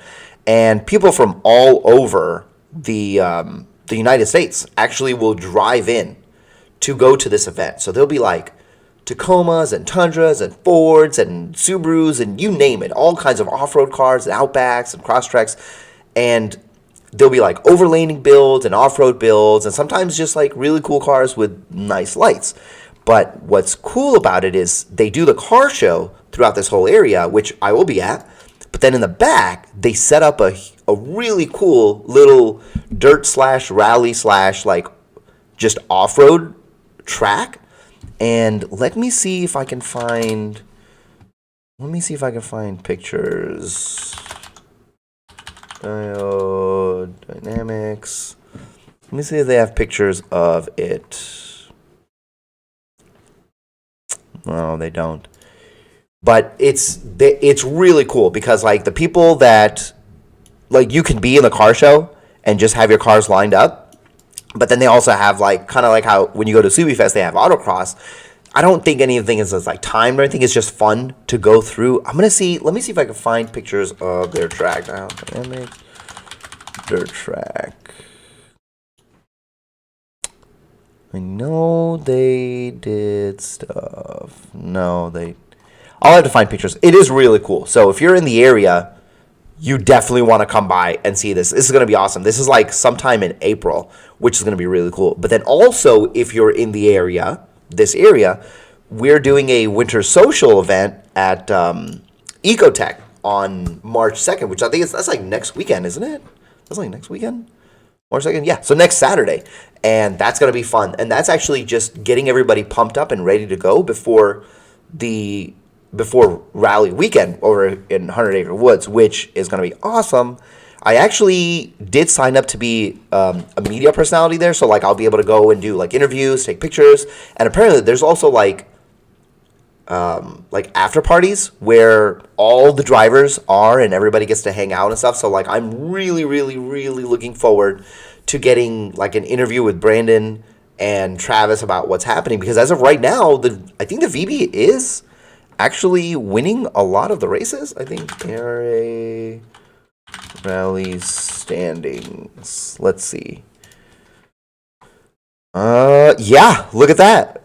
Speaker 1: And people from all over the United States actually will drive in to go to this event. So there'll be like Tacomas and Tundras and Fords and Subarus and you name it. All kinds of off-road cars and Outbacks and Crosstreks. And there'll be like overlanding builds and off-road builds and sometimes just like really cool cars with nice lights. But what's cool about it is they do the car show throughout this whole area, which I will be at. But then in the back, they set up a really cool little dirt / rally / like just off-road track. And let me see if I can find pictures. Dynamics. Let me see if they have pictures of it. No, they don't. But it's really cool because like the people that like you can be in the car show and just have your cars lined up. But then they also have like kind of like how when you go to Subi Fest they have autocross. I don't think anything is like timed or anything. It's just fun to go through. Let me see if I can find pictures of their track now. Dirt track. I know they did stuff. I'll have to find pictures. It is really cool. So if you're in the area, you definitely want to come by and see this. This is going to be awesome. This is like sometime in April, which is going to be really cool. But then also, if you're in the area, we're doing a winter social event at Ecotech on March 2nd, which I think that's like next weekend, isn't it? That's like next weekend? March 2nd? Yeah, so next Saturday. And that's going to be fun. And that's actually just getting everybody pumped up and ready to go before rally weekend over in 100 Acre Woods, which is going to be awesome. I actually did sign up to be a media personality there, so like I'll be able to go and do like interviews, take pictures, and apparently there's also like after parties where all the drivers are and everybody gets to hang out and stuff. So like I'm really, really, really looking forward to getting like an interview with Brandon and Travis about what's happening, because as of right now, I think the VB is actually winning a lot of the races. I think ARA rally standings. Let's see. Yeah, look at that.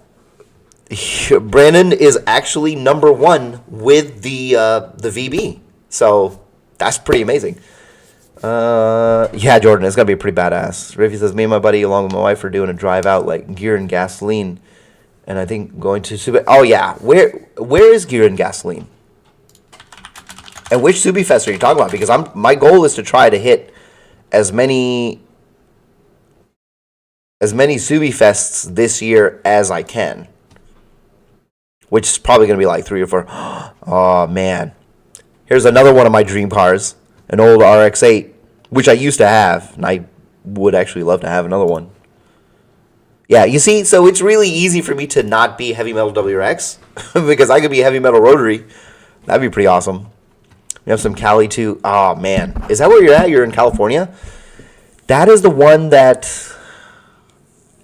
Speaker 1: Brandon is actually number one with the VB. So that's pretty amazing. Yeah, Jordan, it's gonna be pretty badass. Riffy says, me and my buddy, along with my wife, are doing a drive out like Gear and Gasoline, and I think going to Subi. Oh yeah, where is Gear and Gasoline? And which Subi Fest are you talking about? Because my goal is to try to hit as many Subi Fests this year as I can, which is probably gonna be like 3 or 4. Oh man, here's another one of my dream cars, an old RX-8. Which I used to have, and I would actually love to have another one. Yeah, you see, so it's really easy for me to not be heavy metal WRX because I could be heavy metal rotary. That'd be pretty awesome. We have some Cali too. Oh man, is that where you're at? You're in California? That is the one that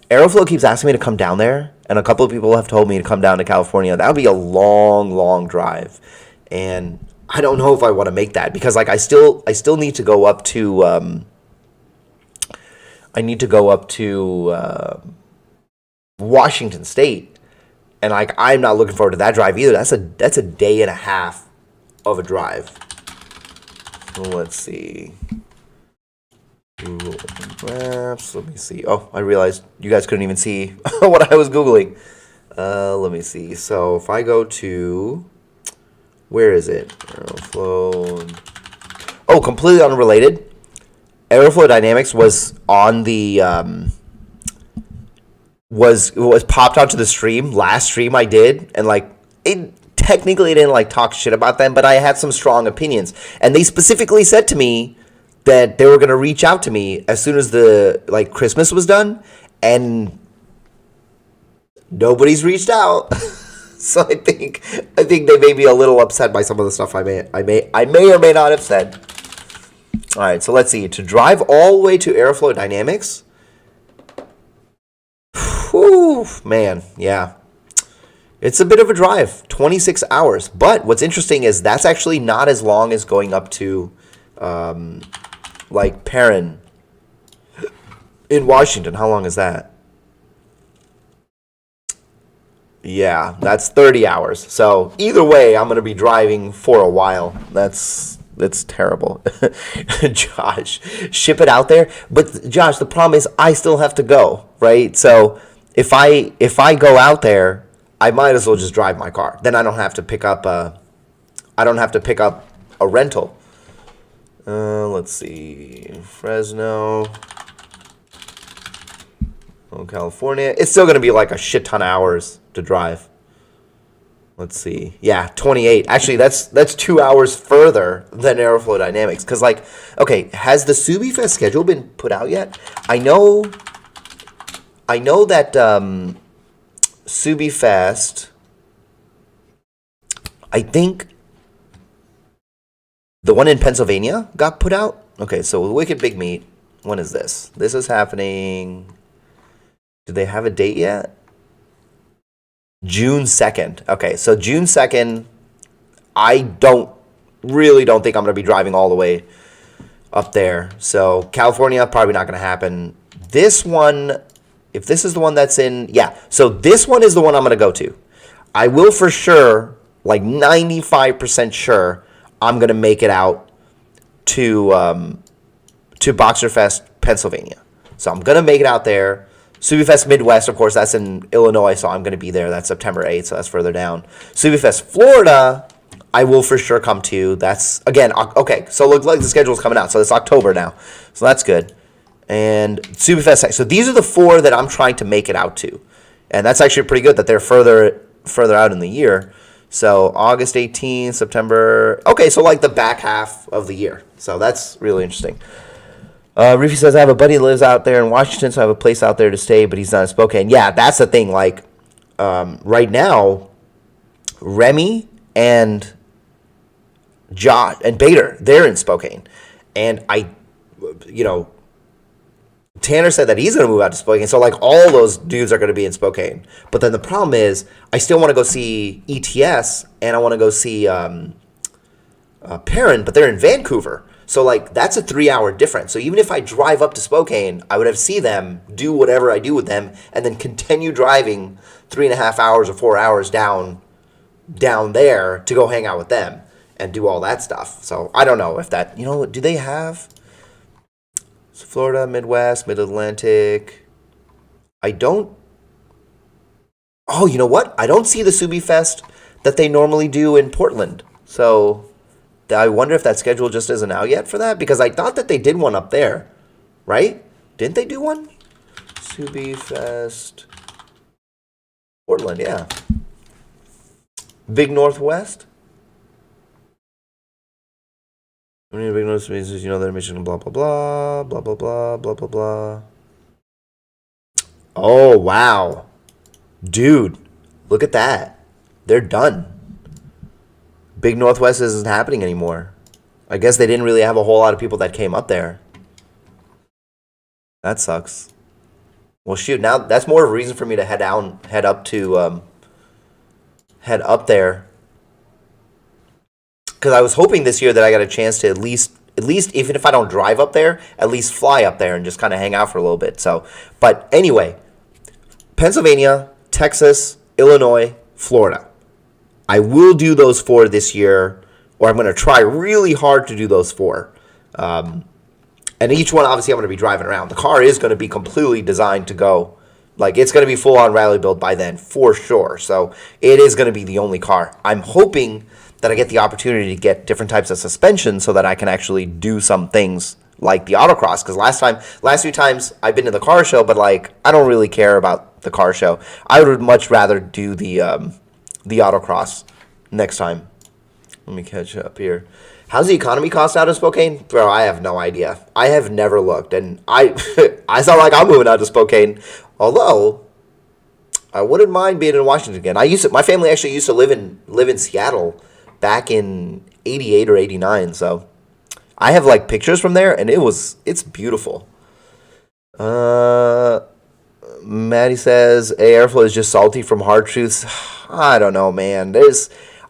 Speaker 1: Aeroflow keeps asking me to come down there, and a couple of people have told me to come down to California. That would be a long, long drive, and I don't know if I want to make that because like I still need to go up to Washington State, and like I'm not looking forward to that drive either. That's a day and a half of a drive. Let's see. Google Maps. Let me see. Oh, I realized you guys couldn't even see what I was Googling. Let me see. So if I go to, where is it? Aeroflow. Oh, completely unrelated. Aeroflow Dynamics was on the was popped onto the stream, last stream I did, and like it technically didn't like talk shit about them, but I had some strong opinions, and they specifically said to me that they were gonna reach out to me as soon as the like Christmas was done, and nobody's reached out. So I think they may be a little upset by some of the stuff I may or may not have said. All right, so let's see. To drive all the way to Aeroflow Dynamics, whew, man, yeah, it's a bit of a drive. 26 hours. But what's interesting is that's actually not as long as going up to, like Perrin in Washington. How long is that? Yeah, that's 30 hours. So either way, I'm going to be driving for a while. That's terrible. Josh, ship it out there. But Josh, the problem is I still have to go, right? So if I go out there, I might as well just drive my car. Then I don't have to pick up a rental. Let's see. Fresno. Oh, California. It's still going to be like a shit ton of hours to drive. Let's see. Yeah, 28. Actually, that's 2 hours further than Aeroflow Dynamics. Because, like, okay, has the Subi Fest schedule been put out yet? I know that Subi Fest, I think the one in Pennsylvania got put out. Okay, so Wicked Big Meat. When is this? This is happening. Do they have a date yet? June 2nd. Okay, so June 2nd, I really don't think I'm going to be driving all the way up there. So California, probably not going to happen. This one, if this is the one that's in, yeah. So this one is the one I'm going to go to. I will for sure, like 95% sure, I'm going to make it out to Boxer Fest, Pennsylvania. So I'm going to make it out there. SubiFest Midwest, of course, that's in Illinois, so I'm going to be there. That's September 8th, so that's further down. SubiFest Florida, I will for sure come to. That's, again, okay, so look like the schedule's coming out. So it's October now, so that's good. And SubiFest, so these are the 4 that I'm trying to make it out to. And that's actually pretty good that they're further out in the year. So August 18th, September, okay, so like the back half of the year. So that's really interesting. Riffy says, I have a buddy that lives out there in Washington, so I have a place out there to stay, but he's not in Spokane. Yeah, that's the thing. Like, right now, Remy and Josh and Bader, they're in Spokane. And Tanner said that he's going to move out to Spokane. So, like, all those dudes are going to be in Spokane. But then the problem is, I still want to go see ETS, and I want to go see Perrin, but they're in Vancouver. So like that's a 3 hour difference. So even if I drive up to Spokane, I would have to see them, do whatever I do with them, and then continue driving 3.5 hours or 4 hours down there to go hang out with them and do all that stuff. So I don't know if that, do they have Florida, Midwest, Mid-Atlantic? I don't. Oh, you know what? I don't see the Subi Fest that they normally do in Portland. So I wonder if that schedule just isn't out yet for that, because I thought that they did one up there, right? Didn't they do one? Subi Fest Portland, yeah. Big Northwest. We need a big notice means they're Michigan, blah blah blah, blah blah blah, blah blah blah. Oh wow, dude, look at that. They're done. Big Northwest isn't happening anymore. I guess they didn't really have a whole lot of people that came up there. That sucks. Well, shoot, now that's more of a reason for me to head up there. Because I was hoping this year that I got a chance to at least even if I don't drive up there, at least fly up there and just kind of hang out for a little bit. So, but anyway, Pennsylvania, Texas, Illinois, Florida. I will do those 4 this year, or I'm going to try really hard to do those 4. And each one, obviously, I'm going to be driving around. The car is going to be completely designed to go. Like, it's going to be full-on rally build by then, for sure. So, it is going to be the only car. I'm hoping that I get the opportunity to get different types of suspension so that I can actually do some things like the autocross. Because last few times I've been to the car show, but like I don't really care about the car show. I would much rather do the autocross next time. Let me catch up here. How's the economy cost out of Spokane? Bro, I have no idea. I have never looked, and I sound like I'm moving out to Spokane. Although I wouldn't mind being in Washington again. My family actually used to live in Seattle back in 88 or 89, so I have like pictures from there, and it's beautiful. Maddie says airflow is just salty from hard truths. I don't know, man.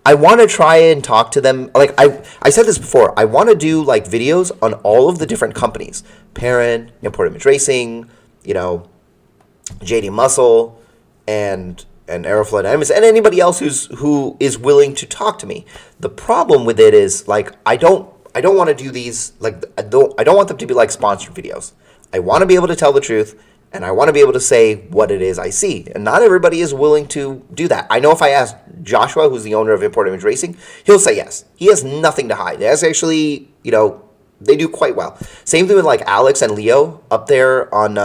Speaker 1: I want to try and talk to them. Like I said this before, I want to do like videos on all of the different companies: Perrin, Import Image Racing, JD Muscle, and Aeroflow Dynamics, and anybody else who is willing to talk to me. The problem with it is like I don't want to do these like I don't want them to be like sponsored videos. I want to be able to tell the truth, and I want to be able to say what it is I see. And not everybody is willing to do that. I know if I ask Joshua, who's the owner of Import Image Racing, he'll say yes. He has nothing to hide. That's actually, they do quite well. Same thing with like Alex and Leo up there on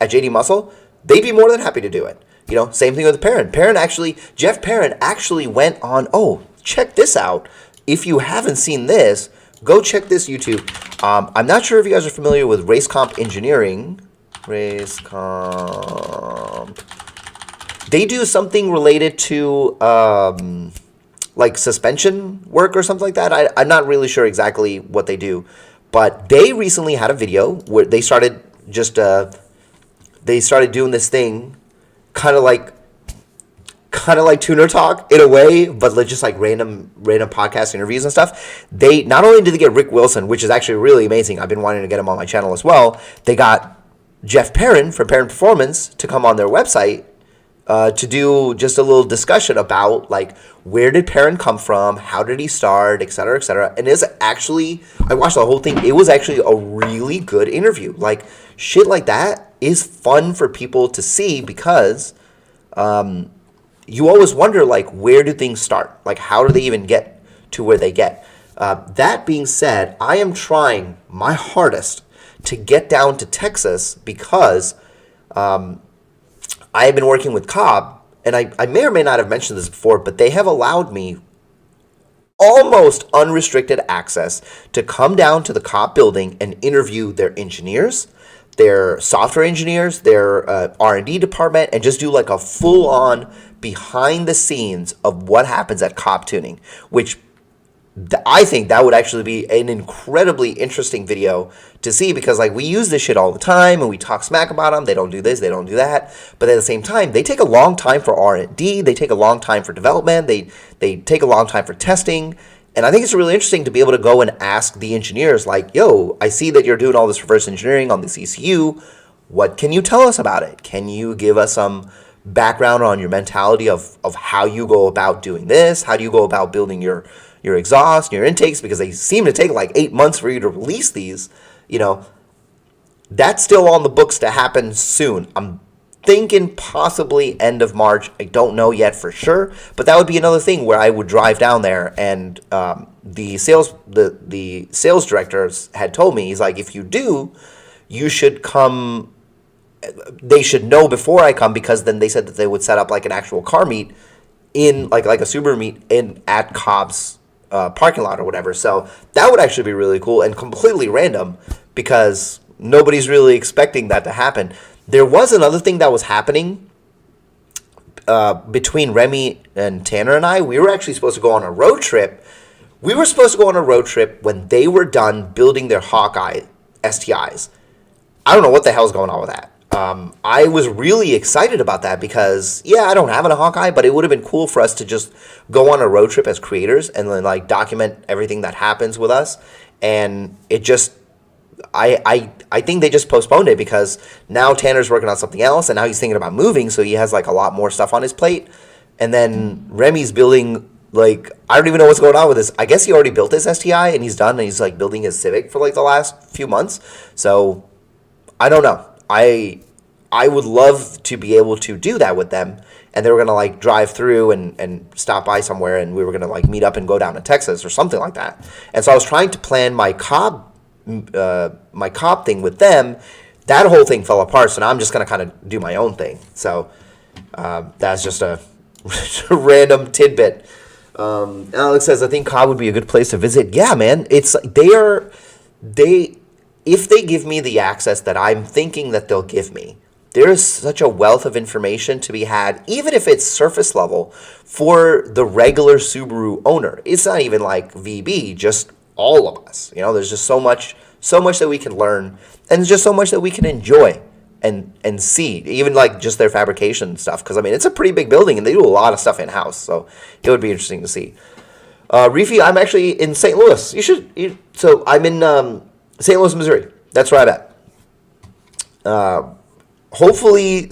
Speaker 1: at JD Muscle. They'd be more than happy to do it. Same thing with Perrin. Jeff Perrin actually went on, check this out. If you haven't seen this, go check this YouTube. I'm not sure if you guys are familiar with Race Comp Engineering. Race Comp. They do something related to like suspension work or something like that. I'm not really sure exactly what they do. But they recently had a video where they started doing this thing kind of like tuner talk in a way, but just like random podcast interviews and stuff. They not only did they get Rick Wilson, which is actually really amazing. I've been wanting to get him on my channel as well. They got Jeff Perrin from Perrin Performance to come on their website to do just a little discussion about like where did Perrin come from, how did he start, et cetera, et cetera. And I watched the whole thing. It was actually a really good interview. Like shit like that is fun for people to see because you always wonder, like, where do things start? Like, how do they even get to where they get? That being said, I am trying my hardest to get down to Texas because I have been working with Cobb, and I may or may not have mentioned this before, but they have allowed me almost unrestricted access to come down to the Cobb building and interview their engineers, their software engineers, their R&D department, and just do like a full-on behind the scenes of what happens at Cobb Tuning, which I think that would actually be an incredibly interesting video to see because like we use this shit all the time and we talk smack about them. They don't do this, they don't do that. But at the same time, they take a long time for R&D. They take a long time for development. They take a long time for testing. And I think it's really interesting to be able to go and ask the engineers, like, yo, I see that you're doing all this reverse engineering on this ECU. What can you tell us about it? Can you give us some background on your mentality of how you go about doing this? How do you go about building your exhaust, your intakes? Because they seem to take like 8 months for you to release these. You know, that's still on the books to happen soon. I'm thinking possibly end of March. I don't know yet for sure, but that would be another thing where I would drive down there, and the sales directors had told me, he's like, if you do, you should come. They should know before I come, because then they said that they would set up like an actual car meet in like a Subaru meet in at Cobb's parking lot or whatever. So that would actually be really cool and completely random, because nobody's really expecting that to happen. There was another thing that was happening between Remy and Tanner and I. We were actually supposed to go on a road trip. We were supposed to go on a road trip when they were done building their Hawkeye STIs. I don't know what the hell's going on with that. I was really excited about that because, yeah, I don't have a Hawkeye, but it would have been cool for us to just go on a road trip as creators and then like document everything that happens with us. And it just, I think they just postponed it because now Tanner's working on something else, and now he's thinking about moving, so he has like a lot more stuff on his plate. And then Remy's building, like, I don't even know what's going on with this. I guess he already built his STI and he's done, and he's like building his Civic for like the last few months. So I don't know. I would love to be able to do that with them, and they were gonna like drive through and stop by somewhere, and we were gonna like meet up and go down to Texas or something like that. And so I was trying to plan my Cobb thing with them. That whole thing fell apart, so now I'm just gonna kind of do my own thing. So that's just a random tidbit. Alex says, I think Cobb would be a good place to visit. Yeah, man, it's if they give me the access that I'm thinking that they'll give me, there is such a wealth of information to be had, even if it's surface level, for the regular Subaru owner. It's not even like VB, just all of us. You know, there's just so much that we can learn, and just so much that we can enjoy and see, even like just their fabrication stuff. Because I mean, it's a pretty big building, and they do a lot of stuff in house, so it would be interesting to see. Reefy, I'm actually in St. Louis. So I'm in St. Louis, Missouri. That's where I'm at. Hopefully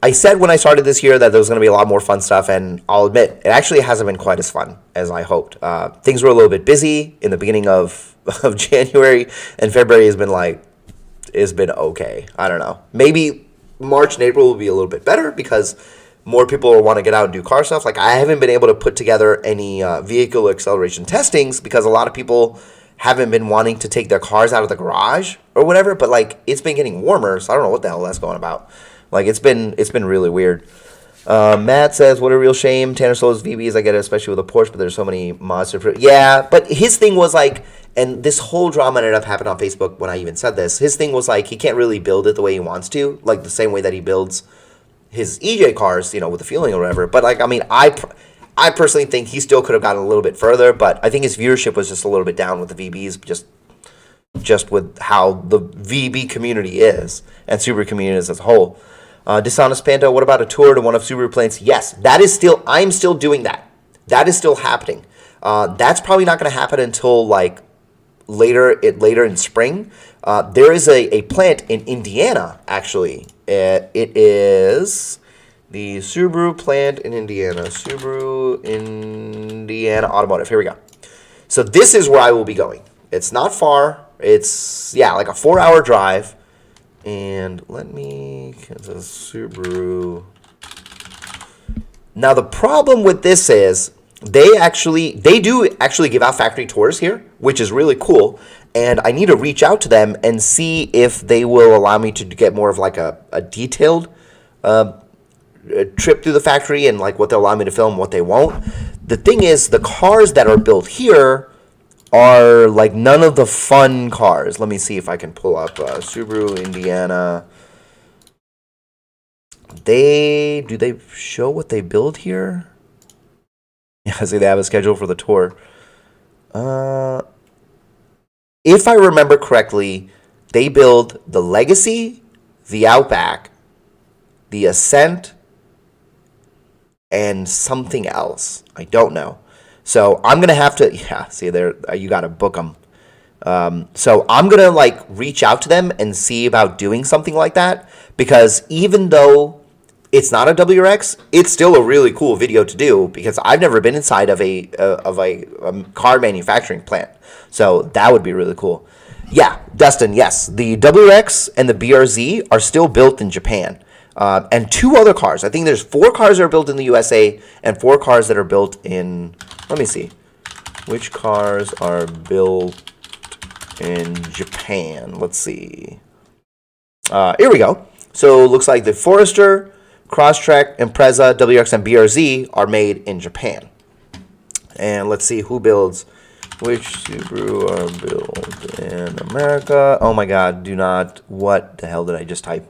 Speaker 1: I said when I started this year that there was going to be a lot more fun stuff, and I'll admit, it actually hasn't been quite as fun as I hoped. Things were a little bit busy in the beginning of January, and February has been okay. I don't know. Maybe March and April will be a little bit better because more people will want to get out and do car stuff. Like, I haven't been able to put together any vehicle acceleration testings because a lot of people haven't been wanting to take their cars out of the garage or whatever, but like it's been getting warmer, so I don't know what the hell that's going about. Like it's been really weird. Matt says, what a real shame. Tanner sold his VBs, I get it, especially with a Porsche, but there's so many mods to... Yeah, but his thing was like, and this whole drama ended up happening on Facebook when I even said this, his thing was like, he can't really build it the way he wants to, like the same way that he builds his EJ cars, you know, with the fueling or whatever. But like, I mean, I personally think he still could have gotten a little bit further, but I think his viewership was just a little bit down with the VBs, just with how the VB community is and Subaru community is as a whole. Dishonest Panda, what about a tour to one of Subaru plants? Yes, I'm still doing that. That is still happening. That's probably not going to happen until like later in spring. There is a plant in Indiana, actually. It is the Subaru plant in Indiana. Subaru Indiana Automotive. Here we go. So this is where I will be going. It's not far. It's, yeah, like a 4-hour drive. And it's a Subaru. Now the problem with this is they do actually give out factory tours here, which is really cool. And I need to reach out to them and see if they will allow me to get more of like a detailed trip through the factory and like what they'll allow me to film, what they won't. The thing is, the cars that are built here are like none of the fun cars. Let me see if I can pull up Subaru Indiana. Do they show what they build here? Yeah, I see they have a schedule for the tour. If I remember correctly, they build the Legacy, the Outback, the Ascent, and something else. I don't know. So I'm gonna have to, yeah. See there, you gotta book them. So I'm gonna like reach out to them and see about doing something like that, because even though it's not a WRX, it's still a really cool video to do, because I've never been inside of a car manufacturing plant. So that would be really cool. Yeah, Dustin, yes, the WRX and the BRZ are still built in Japan. And 2 other cars. I think there's 4 cars that are built in the USA and 4 cars that are built in, let me see, which cars are built in Japan. Let's see. Here we go. So it looks like the Forester, Crosstrek, Impreza, WRX, and BRZ are made in Japan. And let's see who builds. Which Subaru are built in America? Oh my God, do not. What the hell did I just type?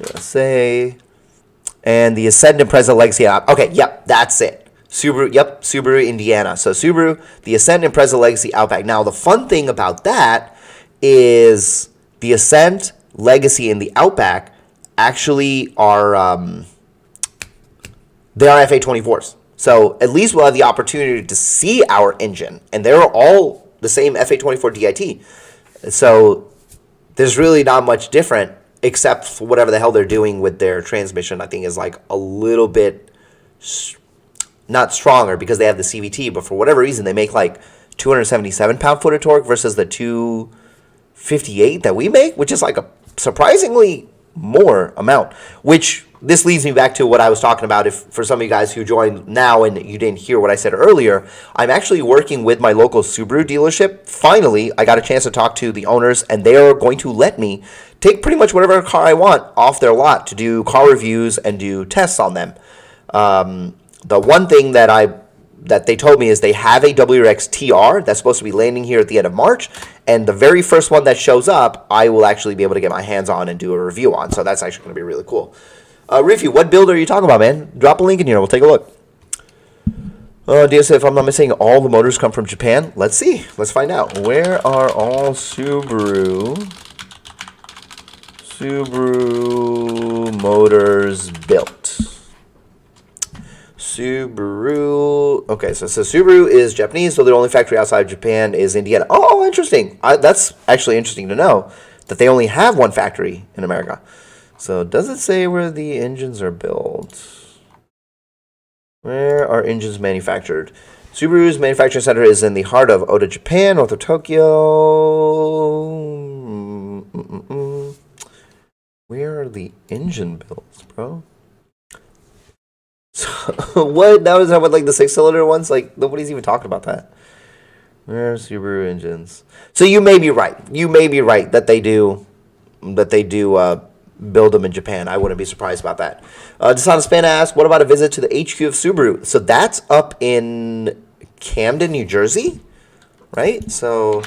Speaker 1: USA. And the Ascend Impreza Legacy. Okay, yep, that's it. Subaru, yep, Subaru, Indiana. So Subaru, the Ascend Impreza Legacy Outback. Now, the fun thing about that is the Ascent, Legacy, and the Outback actually are, they are FA24s. So at least we'll have the opportunity to see our engine. And they're all the same FA24 DIT. So there's really not much different, except for whatever the hell they're doing with their transmission. I think is like a little bit not stronger because they have the CVT, but for whatever reason they make like 277 pound-foot of torque versus the 258 that we make, which is like a surprisingly more amount. Which this leads me back to what I was talking about. If for some of you guys who joined now and you didn't hear what I said earlier, I'm actually working with my local Subaru dealership. Finally, I got a chance to talk to the owners, and they are going to let me take pretty much whatever car I want off their lot to do car reviews and do tests on them. The one thing that they told me is they have a WRX TR that's supposed to be landing here at the end of March, and the very first one that shows up, I will actually be able to get my hands on and do a review on. So that's actually going to be really cool. Riffy, what build are you talking about, man? Drop a link in here. We'll take a look. DS, if I'm not missing, all the motors come from Japan. Let's see. Let's find out. Where are all Subaru motors built? Subaru. Okay, so Subaru is Japanese, so the only factory outside of Japan is Indiana. Oh, interesting. That's actually interesting to know that they only have one factory in America. So does it say where the engines are built? Where are engines manufactured? Subaru's manufacturing center is in the heart of Oda, Japan, north of Tokyo. Where are the engine builds, bro? So, what? That was with like the 6-cylinder ones? Like, nobody's even talking about that. Where are Subaru engines? So you may be right. You may be right that they do build them in Japan. I wouldn't be surprised about that. Desana Span asks, what about a visit to the HQ of Subaru? So that's up in Camden, New Jersey, right? So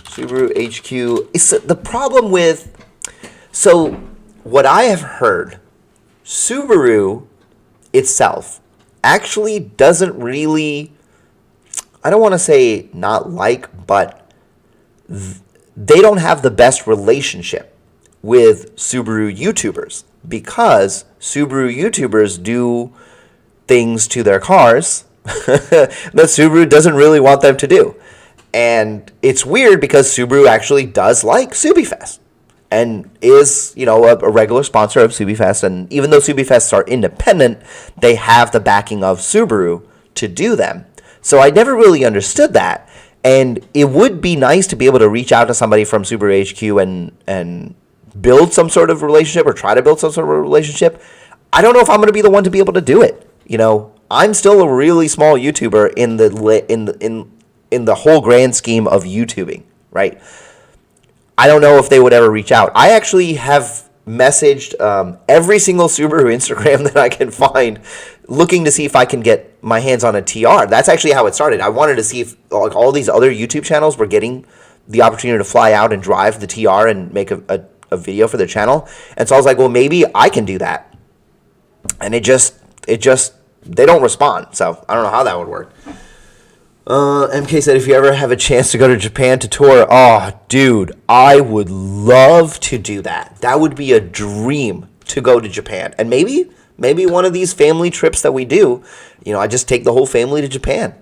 Speaker 1: Subaru HQ. Is the problem with, so what I have heard, Subaru itself actually doesn't really, I don't want to say not like, but they don't have the best relationship with Subaru YouTubers, because Subaru YouTubers do things to their cars that Subaru doesn't really want them to do. And it's weird because Subaru actually does like SubiFest and is, you know, a regular sponsor of SubiFest. And even though SubiFests are independent, they have the backing of Subaru to do them. So I never really understood that. And it would be nice to be able to reach out to somebody from Subaru HQ and build some sort of relationship, or try to build some sort of relationship. I don't know if I'm going to be the one to be able to do it. You know, I'm still a really small YouTuber in the whole grand scheme of YouTubing, right? I don't know if they would ever reach out. I actually have messaged every single Subaru Instagram that I can find, looking to see if I can get my hands on a TR. That's actually how it started. I wanted to see if like all these other YouTube channels were getting the opportunity to fly out and drive the TR and make a video for their channel. And so I was like, well, maybe I can do that. And it just they don't respond. So I don't know how that would work. MK said, if you ever have a chance to go to Japan to tour, oh, dude, I would love to do that. That would be a dream, to go to Japan. And maybe maybe one of these family trips that we do, I just take the whole family to Japan,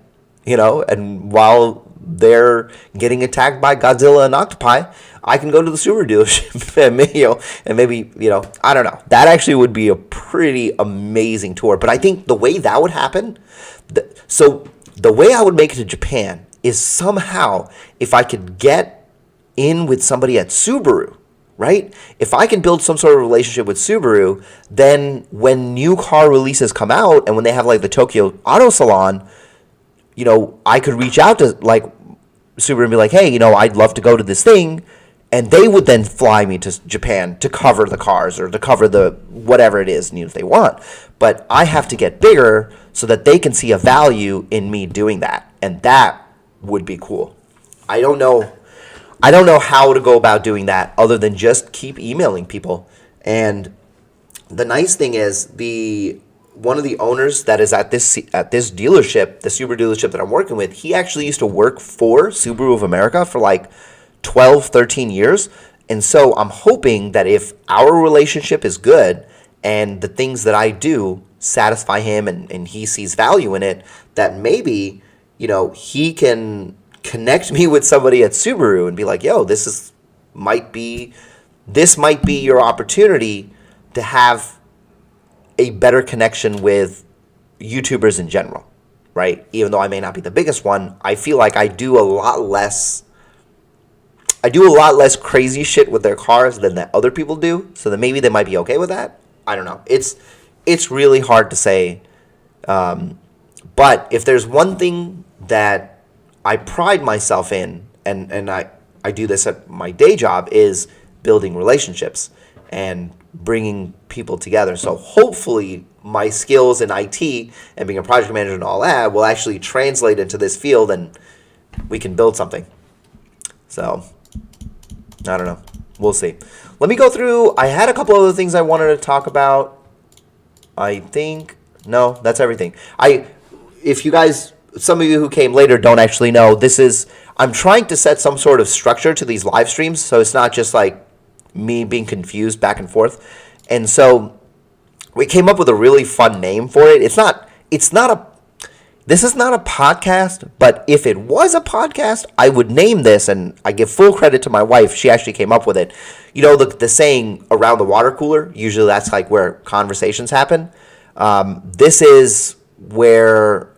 Speaker 1: and while they're getting attacked by Godzilla and octopi, I can go to the Subaru dealership and maybe, I don't know. That actually would be a pretty amazing tour. But I think the way that would happen, so the way I would make it to Japan is somehow if I could get in with somebody at Subaru, right? If I can build some sort of relationship with Subaru, then when new car releases come out and when they have like the Tokyo Auto Salon, I could reach out to like Subaru and be like, hey, I'd love to go to this thing. And they would then fly me to Japan to cover the cars or to cover the whatever it is they want. But I have to get bigger so that they can see a value in me doing that. And that would be cool. I don't know how to go about doing that other than just keep emailing people. And the nice thing is one of the owners that is at this dealership, the Subaru dealership that I'm working with, he actually used to work for Subaru of America for like 12, 13 years. And so I'm hoping that if our relationship is good and the things that I do satisfy him and he sees value in it, that maybe, he can connect me with somebody at Subaru and be like, yo, this might be your opportunity to have a better connection with YouTubers in general, right? Even though I may not be the biggest one, I feel like I do a lot less crazy shit with their cars than that other people do. So then maybe they might be okay with that. I don't know. It's really hard to say. But if there's one thing that I pride myself in, and I do this at my day job, is building relationships and bringing people together. So hopefully my skills in IT and being a project manager and all that will actually translate into this field and we can build something. So I don't know. We'll see. Let me go through. I had a couple other things I wanted to talk about. I think, no, that's everything. If you guys, some of you who came later don't actually know, I'm trying to set some sort of structure to these live streams. So it's not just like me being confused back and forth. And so we came up with a really fun name for it. This is not a podcast, but if it was a podcast, I would name this, and I give full credit to my wife. She actually came up with it. The saying around the water cooler, usually that's like where conversations happen. This is where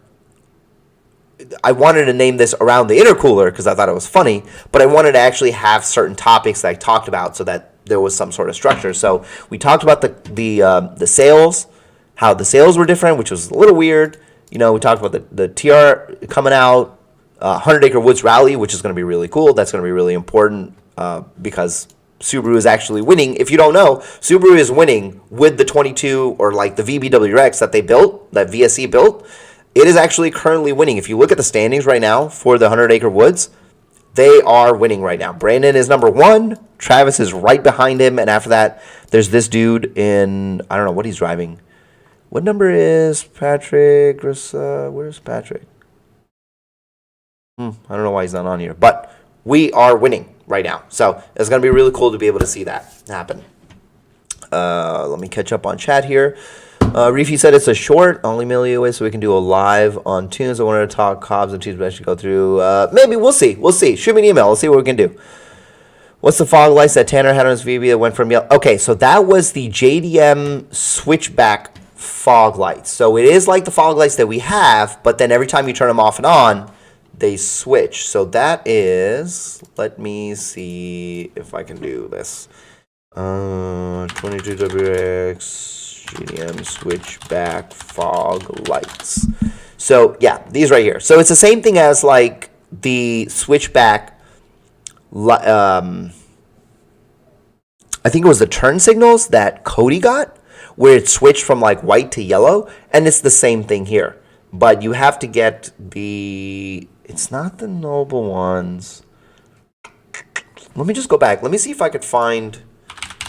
Speaker 1: I wanted to name this around the intercooler because I thought it was funny, but I wanted to actually have certain topics that I talked about so that there was some sort of structure. So we talked about the sales, how the sales were different, which was a little weird. We talked about the TR coming out, 100 Acre Woods Rally, which is going to be really cool. That's going to be really important because Subaru is actually winning. If you don't know, Subaru is winning with the 22 or like the VBWX that they built, that VSE built. It is actually currently winning. If you look at the standings right now for the 100 Acre Woods, they are winning right now. Brandon is number 1. Travis is right behind him. And after that, there's this dude in, I don't know what he's driving. What number is Patrick? Where's Patrick? I don't know why he's not on here. But we are winning right now. So it's going to be really cool to be able to see that happen. Let me catch up on chat here. Reefy said it's a short. I'll email you away so we can do a live on Tunes. I wanted to talk Cobbs and Tunes, but I should go through. Maybe we'll see. We'll see. Shoot me an email. We'll see what we can do. What's the fog lights that Tanner had on his VB that went from yellow? Okay, so that was the JDM switchback fog lights. So it is like the fog lights that we have, but then every time you turn them off and on, they switch. So that is, let me see if I can do this. 22WX JDM switchback fog lights. So yeah, these right here. So it's the same thing as like the switchback. I think it was the turn signals that Cody got, where it switched from like white to yellow, and it's the same thing here. But you have to get it's not the Noble ones. Let me just go back. Let me see if I could find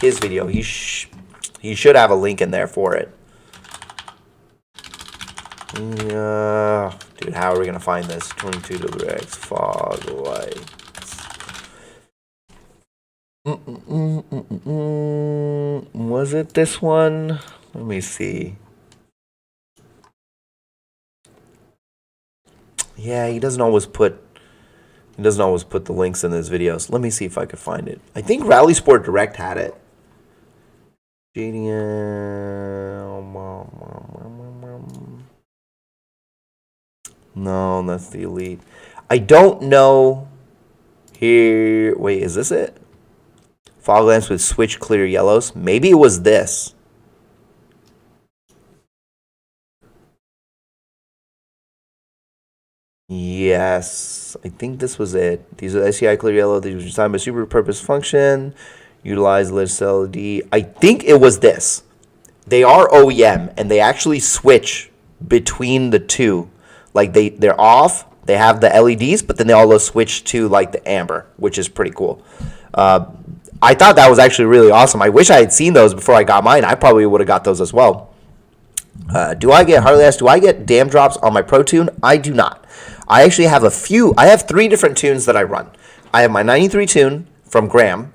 Speaker 1: his video. He should have a link in there for it. Yeah, dude, how are we gonna find this? 22WX fog lights. Was it this one? Let me see. Yeah, he doesn't always put the links in his videos. Let me see if I could find it. I think Rally Sport Direct had it. No, that's the Elite. I don't know. Here, wait, is this it? Fog lamps with switch clear yellows. Maybe it was this. Yes, I think this was it. These are SCI clear yellow. These were designed by Super Purpose Function. Utilize latest LED. I think it was this. They are OEM, and they actually switch between the two. Like they're off. They have the LEDs, but then they all switch to like the amber, which is pretty cool. I thought that was actually really awesome. I wish I had seen those before I got mine. I probably would have got those as well. Do I get dam drops on my Pro Tune? I do not. I actually have a few. I have 3 different tunes that I run. I have my 93 tune from Graham.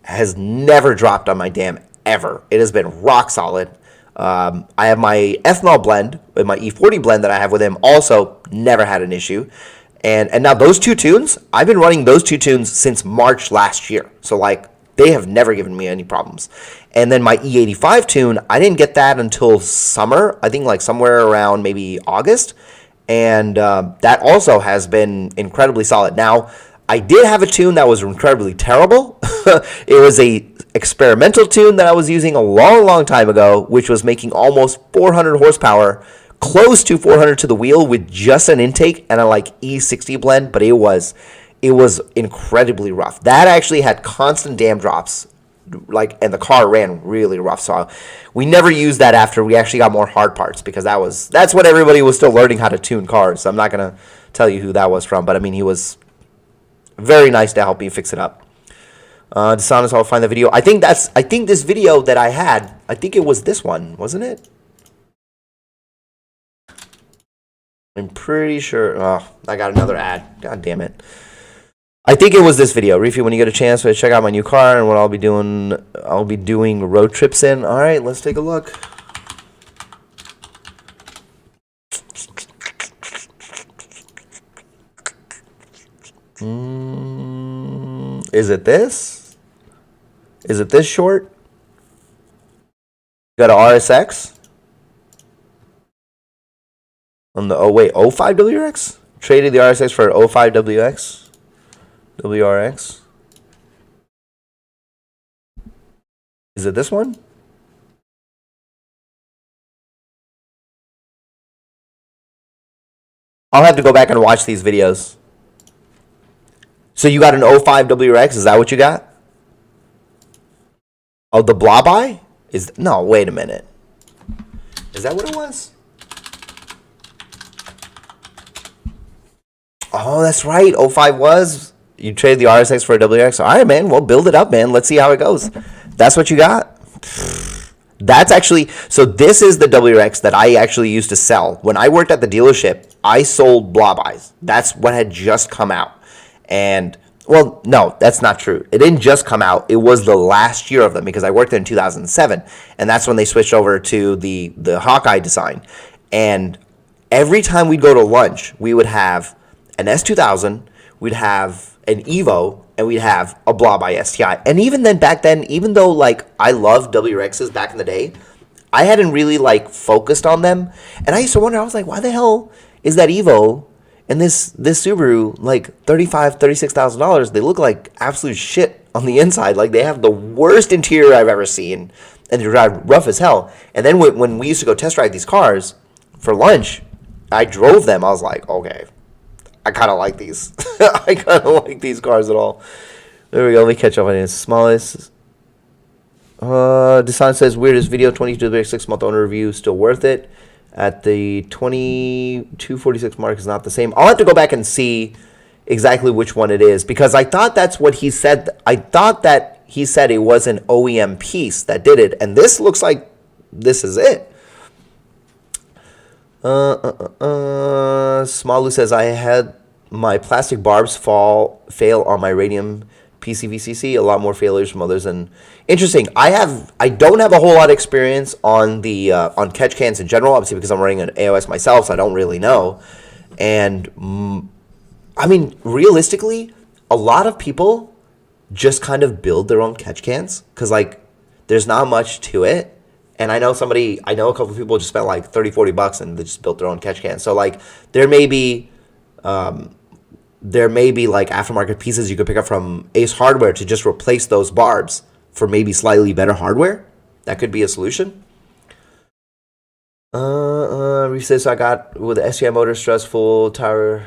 Speaker 1: Has never dropped on my dam ever. It has been rock solid. I have my ethanol blend, my E40 blend that I have with him, also never had an issue. And now those 2 tunes, I've been running those 2 tunes since March last year. So like they have never given me any problems. And then my E85 tune, I didn't get that until summer. I think like somewhere around maybe August. And that also has been incredibly solid. Now, I did have a tune that was incredibly terrible. It was a experimental tune that I was using a long, long time ago, which was making almost 400 horsepower, close to 400 to the wheel with just an intake and a like E60 blend, but it was incredibly rough. That actually had constant dam drops, like, and the car ran really rough. So we never used that after we actually got more hard parts, because that's what everybody was still learning how to tune cars. So I'm not gonna tell you who that was from, but I mean, he was very nice to help me fix it up. Dishonest, I'll find the video. I think this video that I had, I think it was this one, wasn't it? I'm pretty sure. Oh, I got another ad. God damn it. I think it was this video. Reefy, when you get a chance to check out my new car and what I'll be doing road trips in. All right, let's take a look. Is it this? Is it this short? Got an RSX? On the, 05 WRX? Traded the RSX for an 05 WRX. Is it this one? I'll have to go back and watch these videos. So you got an 05 WRX? Is that what you got? Oh, the blob eye? No, wait a minute. Is that what it was? Oh, that's right. 05 was. You traded the RSX for a WRX. All right, man. Well, build it up, man. Let's see how it goes. That's what you got? That's actually... So this is the WRX that I actually used to sell. When I worked at the dealership, I sold blob eyes. That's what had just come out. And, well, no, that's not true. It didn't just come out. It was the last year of them, because I worked there in 2007. And that's when they switched over to the Hawkeye design. And every time we'd go to lunch, we would have an S2000, we'd have an Evo, and we'd have a blob eye STI. And even then, back then, even though like I loved WRXs back in the day, I hadn't really like focused on them. And I used to wonder, I was like, why the hell is that Evo and this Subaru like $36,000? They look like absolute shit on the inside. Like they have the worst interior I've ever seen, and they drive rough as hell. And then when we used to go test drive these cars for lunch, I drove them. I was like, okay, I kind of like these. I kind of like these cars at all. There we go. Let me catch up on it. Smallest. Desan says, weirdest video, 22 to 6-month owner review, still worth it. At the 2246 mark is not the same. I'll have to go back and see exactly which one it is, because I thought that's what he said. I thought that he said it was an OEM piece that did it, and this looks like this is it. Smalu says, I had my plastic barbs fail on my radium PCVCC, a lot more failures from others. And interesting. I don't have a whole lot of experience on the on catch cans in general, obviously because I'm running an AOS myself, so I don't really know. And I mean, realistically, a lot of people just kind of build their own catch cans because like there's not much to it. And I know a couple of people just spent like $30-$40 and they just built their own catch cans. So like there may be like aftermarket pieces you could pick up from Ace Hardware to just replace those barbs for maybe slightly better hardware. That could be a solution. So I got with the SCI motor, stressful tire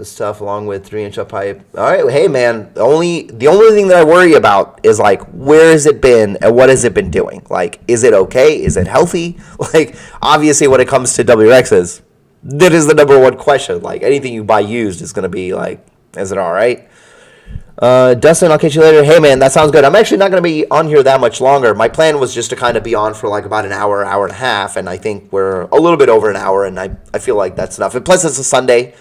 Speaker 1: stuff along with 3-inch up pipe. All right, hey man, the only thing that I worry about is like where has it been and what has it been doing? Like, is it okay? Is it healthy? Like, obviously, when it comes to WRXs, that is the number one question. Like, anything you buy used is gonna be like, is it all right? Dustin, I'll catch you later. Hey man, that sounds good. I'm actually not going to be on here that much longer. My plan was just to kind of be on for like about an hour and a half, and I think we're a little bit over an hour, and I feel like that's enough. And plus, it's a Sunday.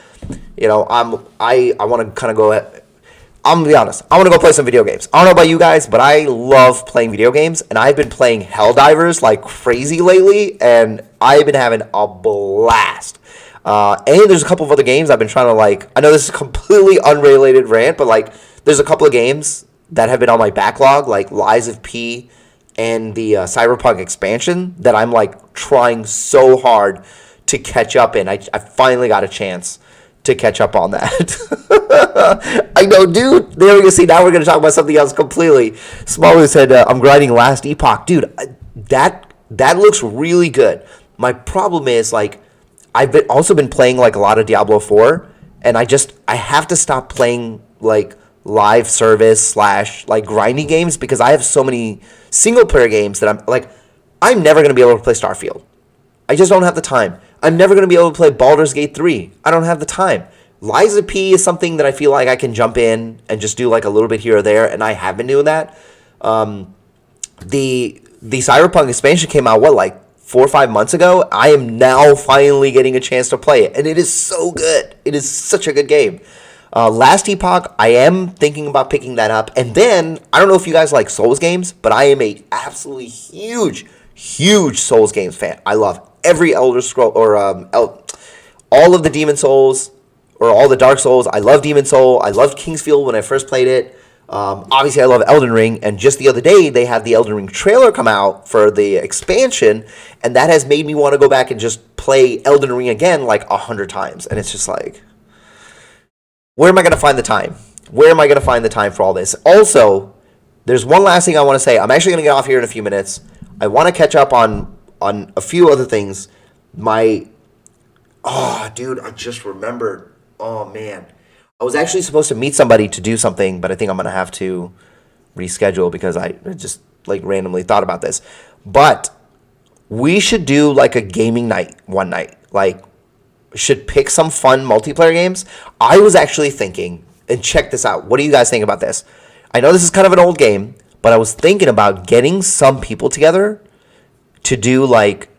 Speaker 1: You know, I want to kind of go. I'm gonna be honest. I want to go play some video games. I don't know about you guys, but I love playing video games, and I've been playing Helldivers like crazy lately, and I've been having a blast. And there's a couple of other games I've been trying to like. I know this is a completely unrelated rant, but like. There's a couple of games that have been on my backlog, like Lies of P and the Cyberpunk expansion, that I'm like trying so hard to catch up in. I finally got a chance to catch up on that. I know, dude. There we go. See, now we're going to talk about something else completely. Smaller said, I'm grinding Last Epoch. Dude, that looks really good. My problem is, like, I've also been playing like a lot of Diablo 4, and I have to stop playing like live service / like grinding games because I have so many single player games that I'm never going to be able to play Starfield. I just don't have the time. I'm never going to be able to play Baldur's Gate 3. I don't have the time. Lies of P is something that I feel like I can jump in and just do like a little bit here or there, and I have been doing that. The Cyberpunk expansion came out, like 4 or 5 months ago? I am now finally getting a chance to play it, and it is so good. It is such a good game. Last Epoch, I am thinking about picking that up. And then, I don't know if you guys like Souls games, but I am a absolutely huge Souls games fan. I love every Elder Scroll, or all of the Demon Souls, or all the Dark Souls. I love Demon Soul. I loved Kingsfield when I first played it. Obviously, I love Elden Ring. And just the other day, they had the Elden Ring trailer come out for the expansion. And that has made me want to go back and just play Elden Ring again like 100 times. And it's just like, where am I going to find the time? Where am I going to find the time for all this? Also, there's one last thing I want to say. I'm actually going to get off here in a few minutes. I want to catch up on a few other things. Dude, I just remembered. Oh, man. I was actually supposed to meet somebody to do something, but I think I'm going to have to reschedule because I just like randomly thought about this. But we should do like a gaming night one night. Like, should pick some fun multiplayer games. I was actually thinking, and check this out. What do you guys think about this? I know this is kind of an old game, but I was thinking about getting some people together to do like,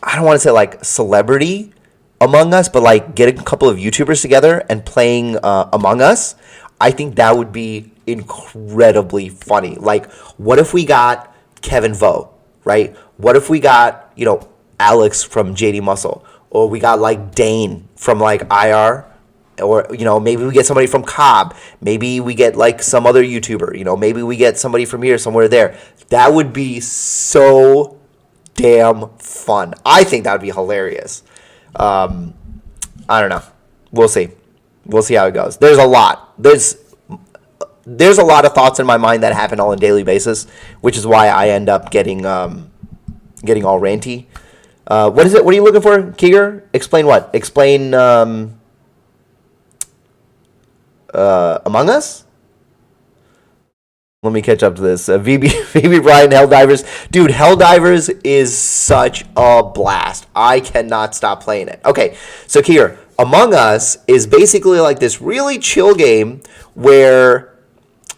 Speaker 1: I don't want to say like celebrity Among Us, but like get a couple of YouTubers together and playing Among Us. I think that would be incredibly funny. Like, what if we got Kevin Vo, right? What if we got, Alex from JD Muscle? Or we got like Dane from like IR, or maybe we get somebody from Cobb. Maybe we get like some other YouTuber. Maybe we get somebody from here, somewhere there. That would be so damn fun. I think that would be hilarious. I don't know. We'll see. We'll see how it goes. There's a lot. There's a lot of thoughts in my mind that happen on a daily basis, which is why I end up getting all ranty. What is it? What are you looking for, Keeger? Explain what? Explain Among Us? Let me catch up to this. VB Brian, Helldivers. Dude, Helldivers is such a blast. I cannot stop playing it. Okay, so Keeger, Among Us is basically like this really chill game where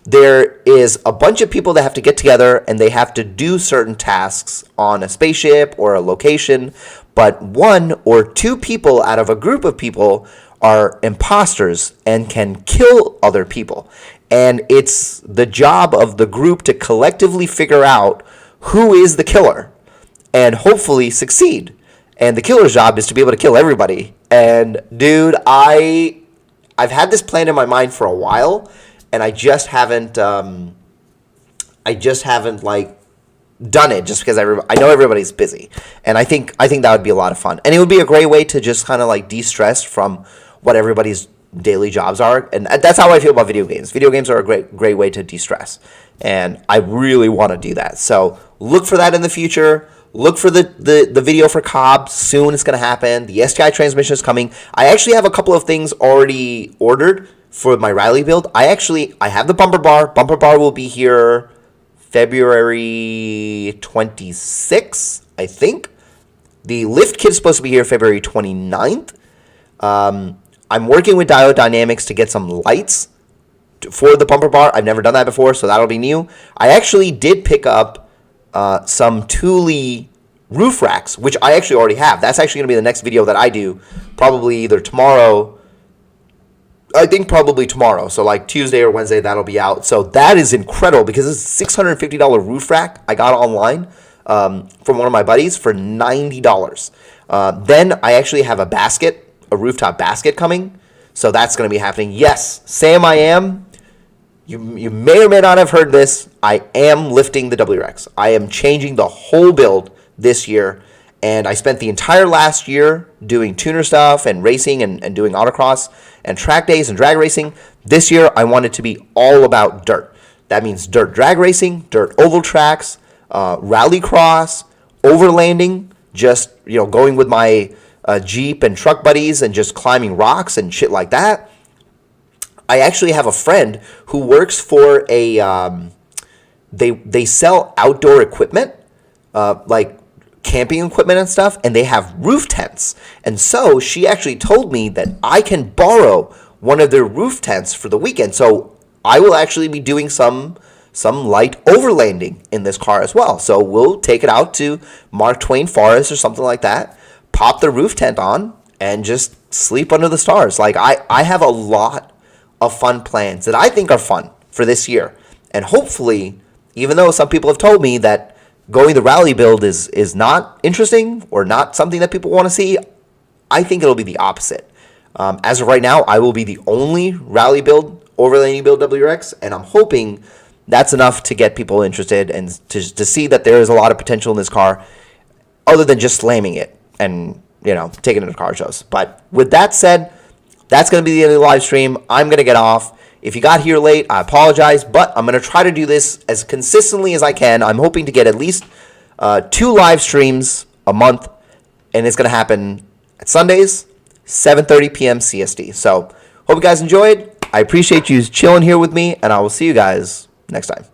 Speaker 1: there is a bunch of people that have to get together and they have to do certain tasks on a spaceship or a location, but 1 or 2 people out of a group of people are imposters and can kill other people. and it's the job of the group to collectively figure out who is the killer and hopefully succeed. And the killer's job is to be able to kill everybody. And dude, I've had this plan in my mind for a while, and I just haven't like done it just because I know everybody's busy, and I think that would be a lot of fun, and it would be a great way to just kind of like de-stress from what everybody's daily jobs are, and that's how I feel about video games. Video games are a great way to de-stress, and I really want to do that. So look for that in the future. Look for the video for Cobb. Soon it's going to happen. The STI transmission is coming. I actually have a couple of things already ordered for my rally build. I have the bumper bar. Bumper bar will be here February 26th, I think. The lift kit is supposed to be here February 29th. I'm working with Diode Dynamics to get some lights for the bumper bar. I've never done that before, so that'll be new. I actually did pick up some Thule roof racks, which I actually already have. That's actually going to be the next video that I do, probably either tomorrow. I think probably tomorrow. So like Tuesday or Wednesday, that'll be out. So that is incredible because it's a $650 roof rack I got online from one of my buddies for $90. Then I actually have a rooftop basket coming. So that's going to be happening. Yes, Sam, I am. You may or may not have heard this. I am lifting the WRX. I am changing the whole build this year. And I spent the entire last year doing tuner stuff and racing and doing autocross and track days and drag racing. This year, I want it to be all about dirt. That means dirt drag racing, dirt oval tracks, rally cross, overlanding, just going with my Jeep and truck buddies and just climbing rocks and shit like that. I actually have a friend who works for they sell outdoor equipment, like camping equipment and stuff, and they have roof tents. And so she actually told me that I can borrow one of their roof tents for the weekend. So I will actually be doing some light overlanding in this car as well. So we'll take it out to Mark Twain Forest or something like that, pop the roof tent on, and just sleep under the stars. Like I have a lot of fun plans that I think are fun for this year. And hopefully, even though some people have told me that going the rally build is not interesting or not something that people want to see, I think it'll be the opposite. As of right now, I will be the only rally build, overlanding build WRX, and I'm hoping that's enough to get people interested and to see that there is a lot of potential in this car other than just slamming it and taking it to car shows. But with that said, that's going to be the end of the live stream. I'm going to get off. If you got here late, I apologize, but I'm going to try to do this as consistently as I can. I'm hoping to get at least 2 live streams a month, and it's going to happen at Sundays, 7:30 p.m. CST. So hope you guys enjoyed. I appreciate you chilling here with me, and I will see you guys next time.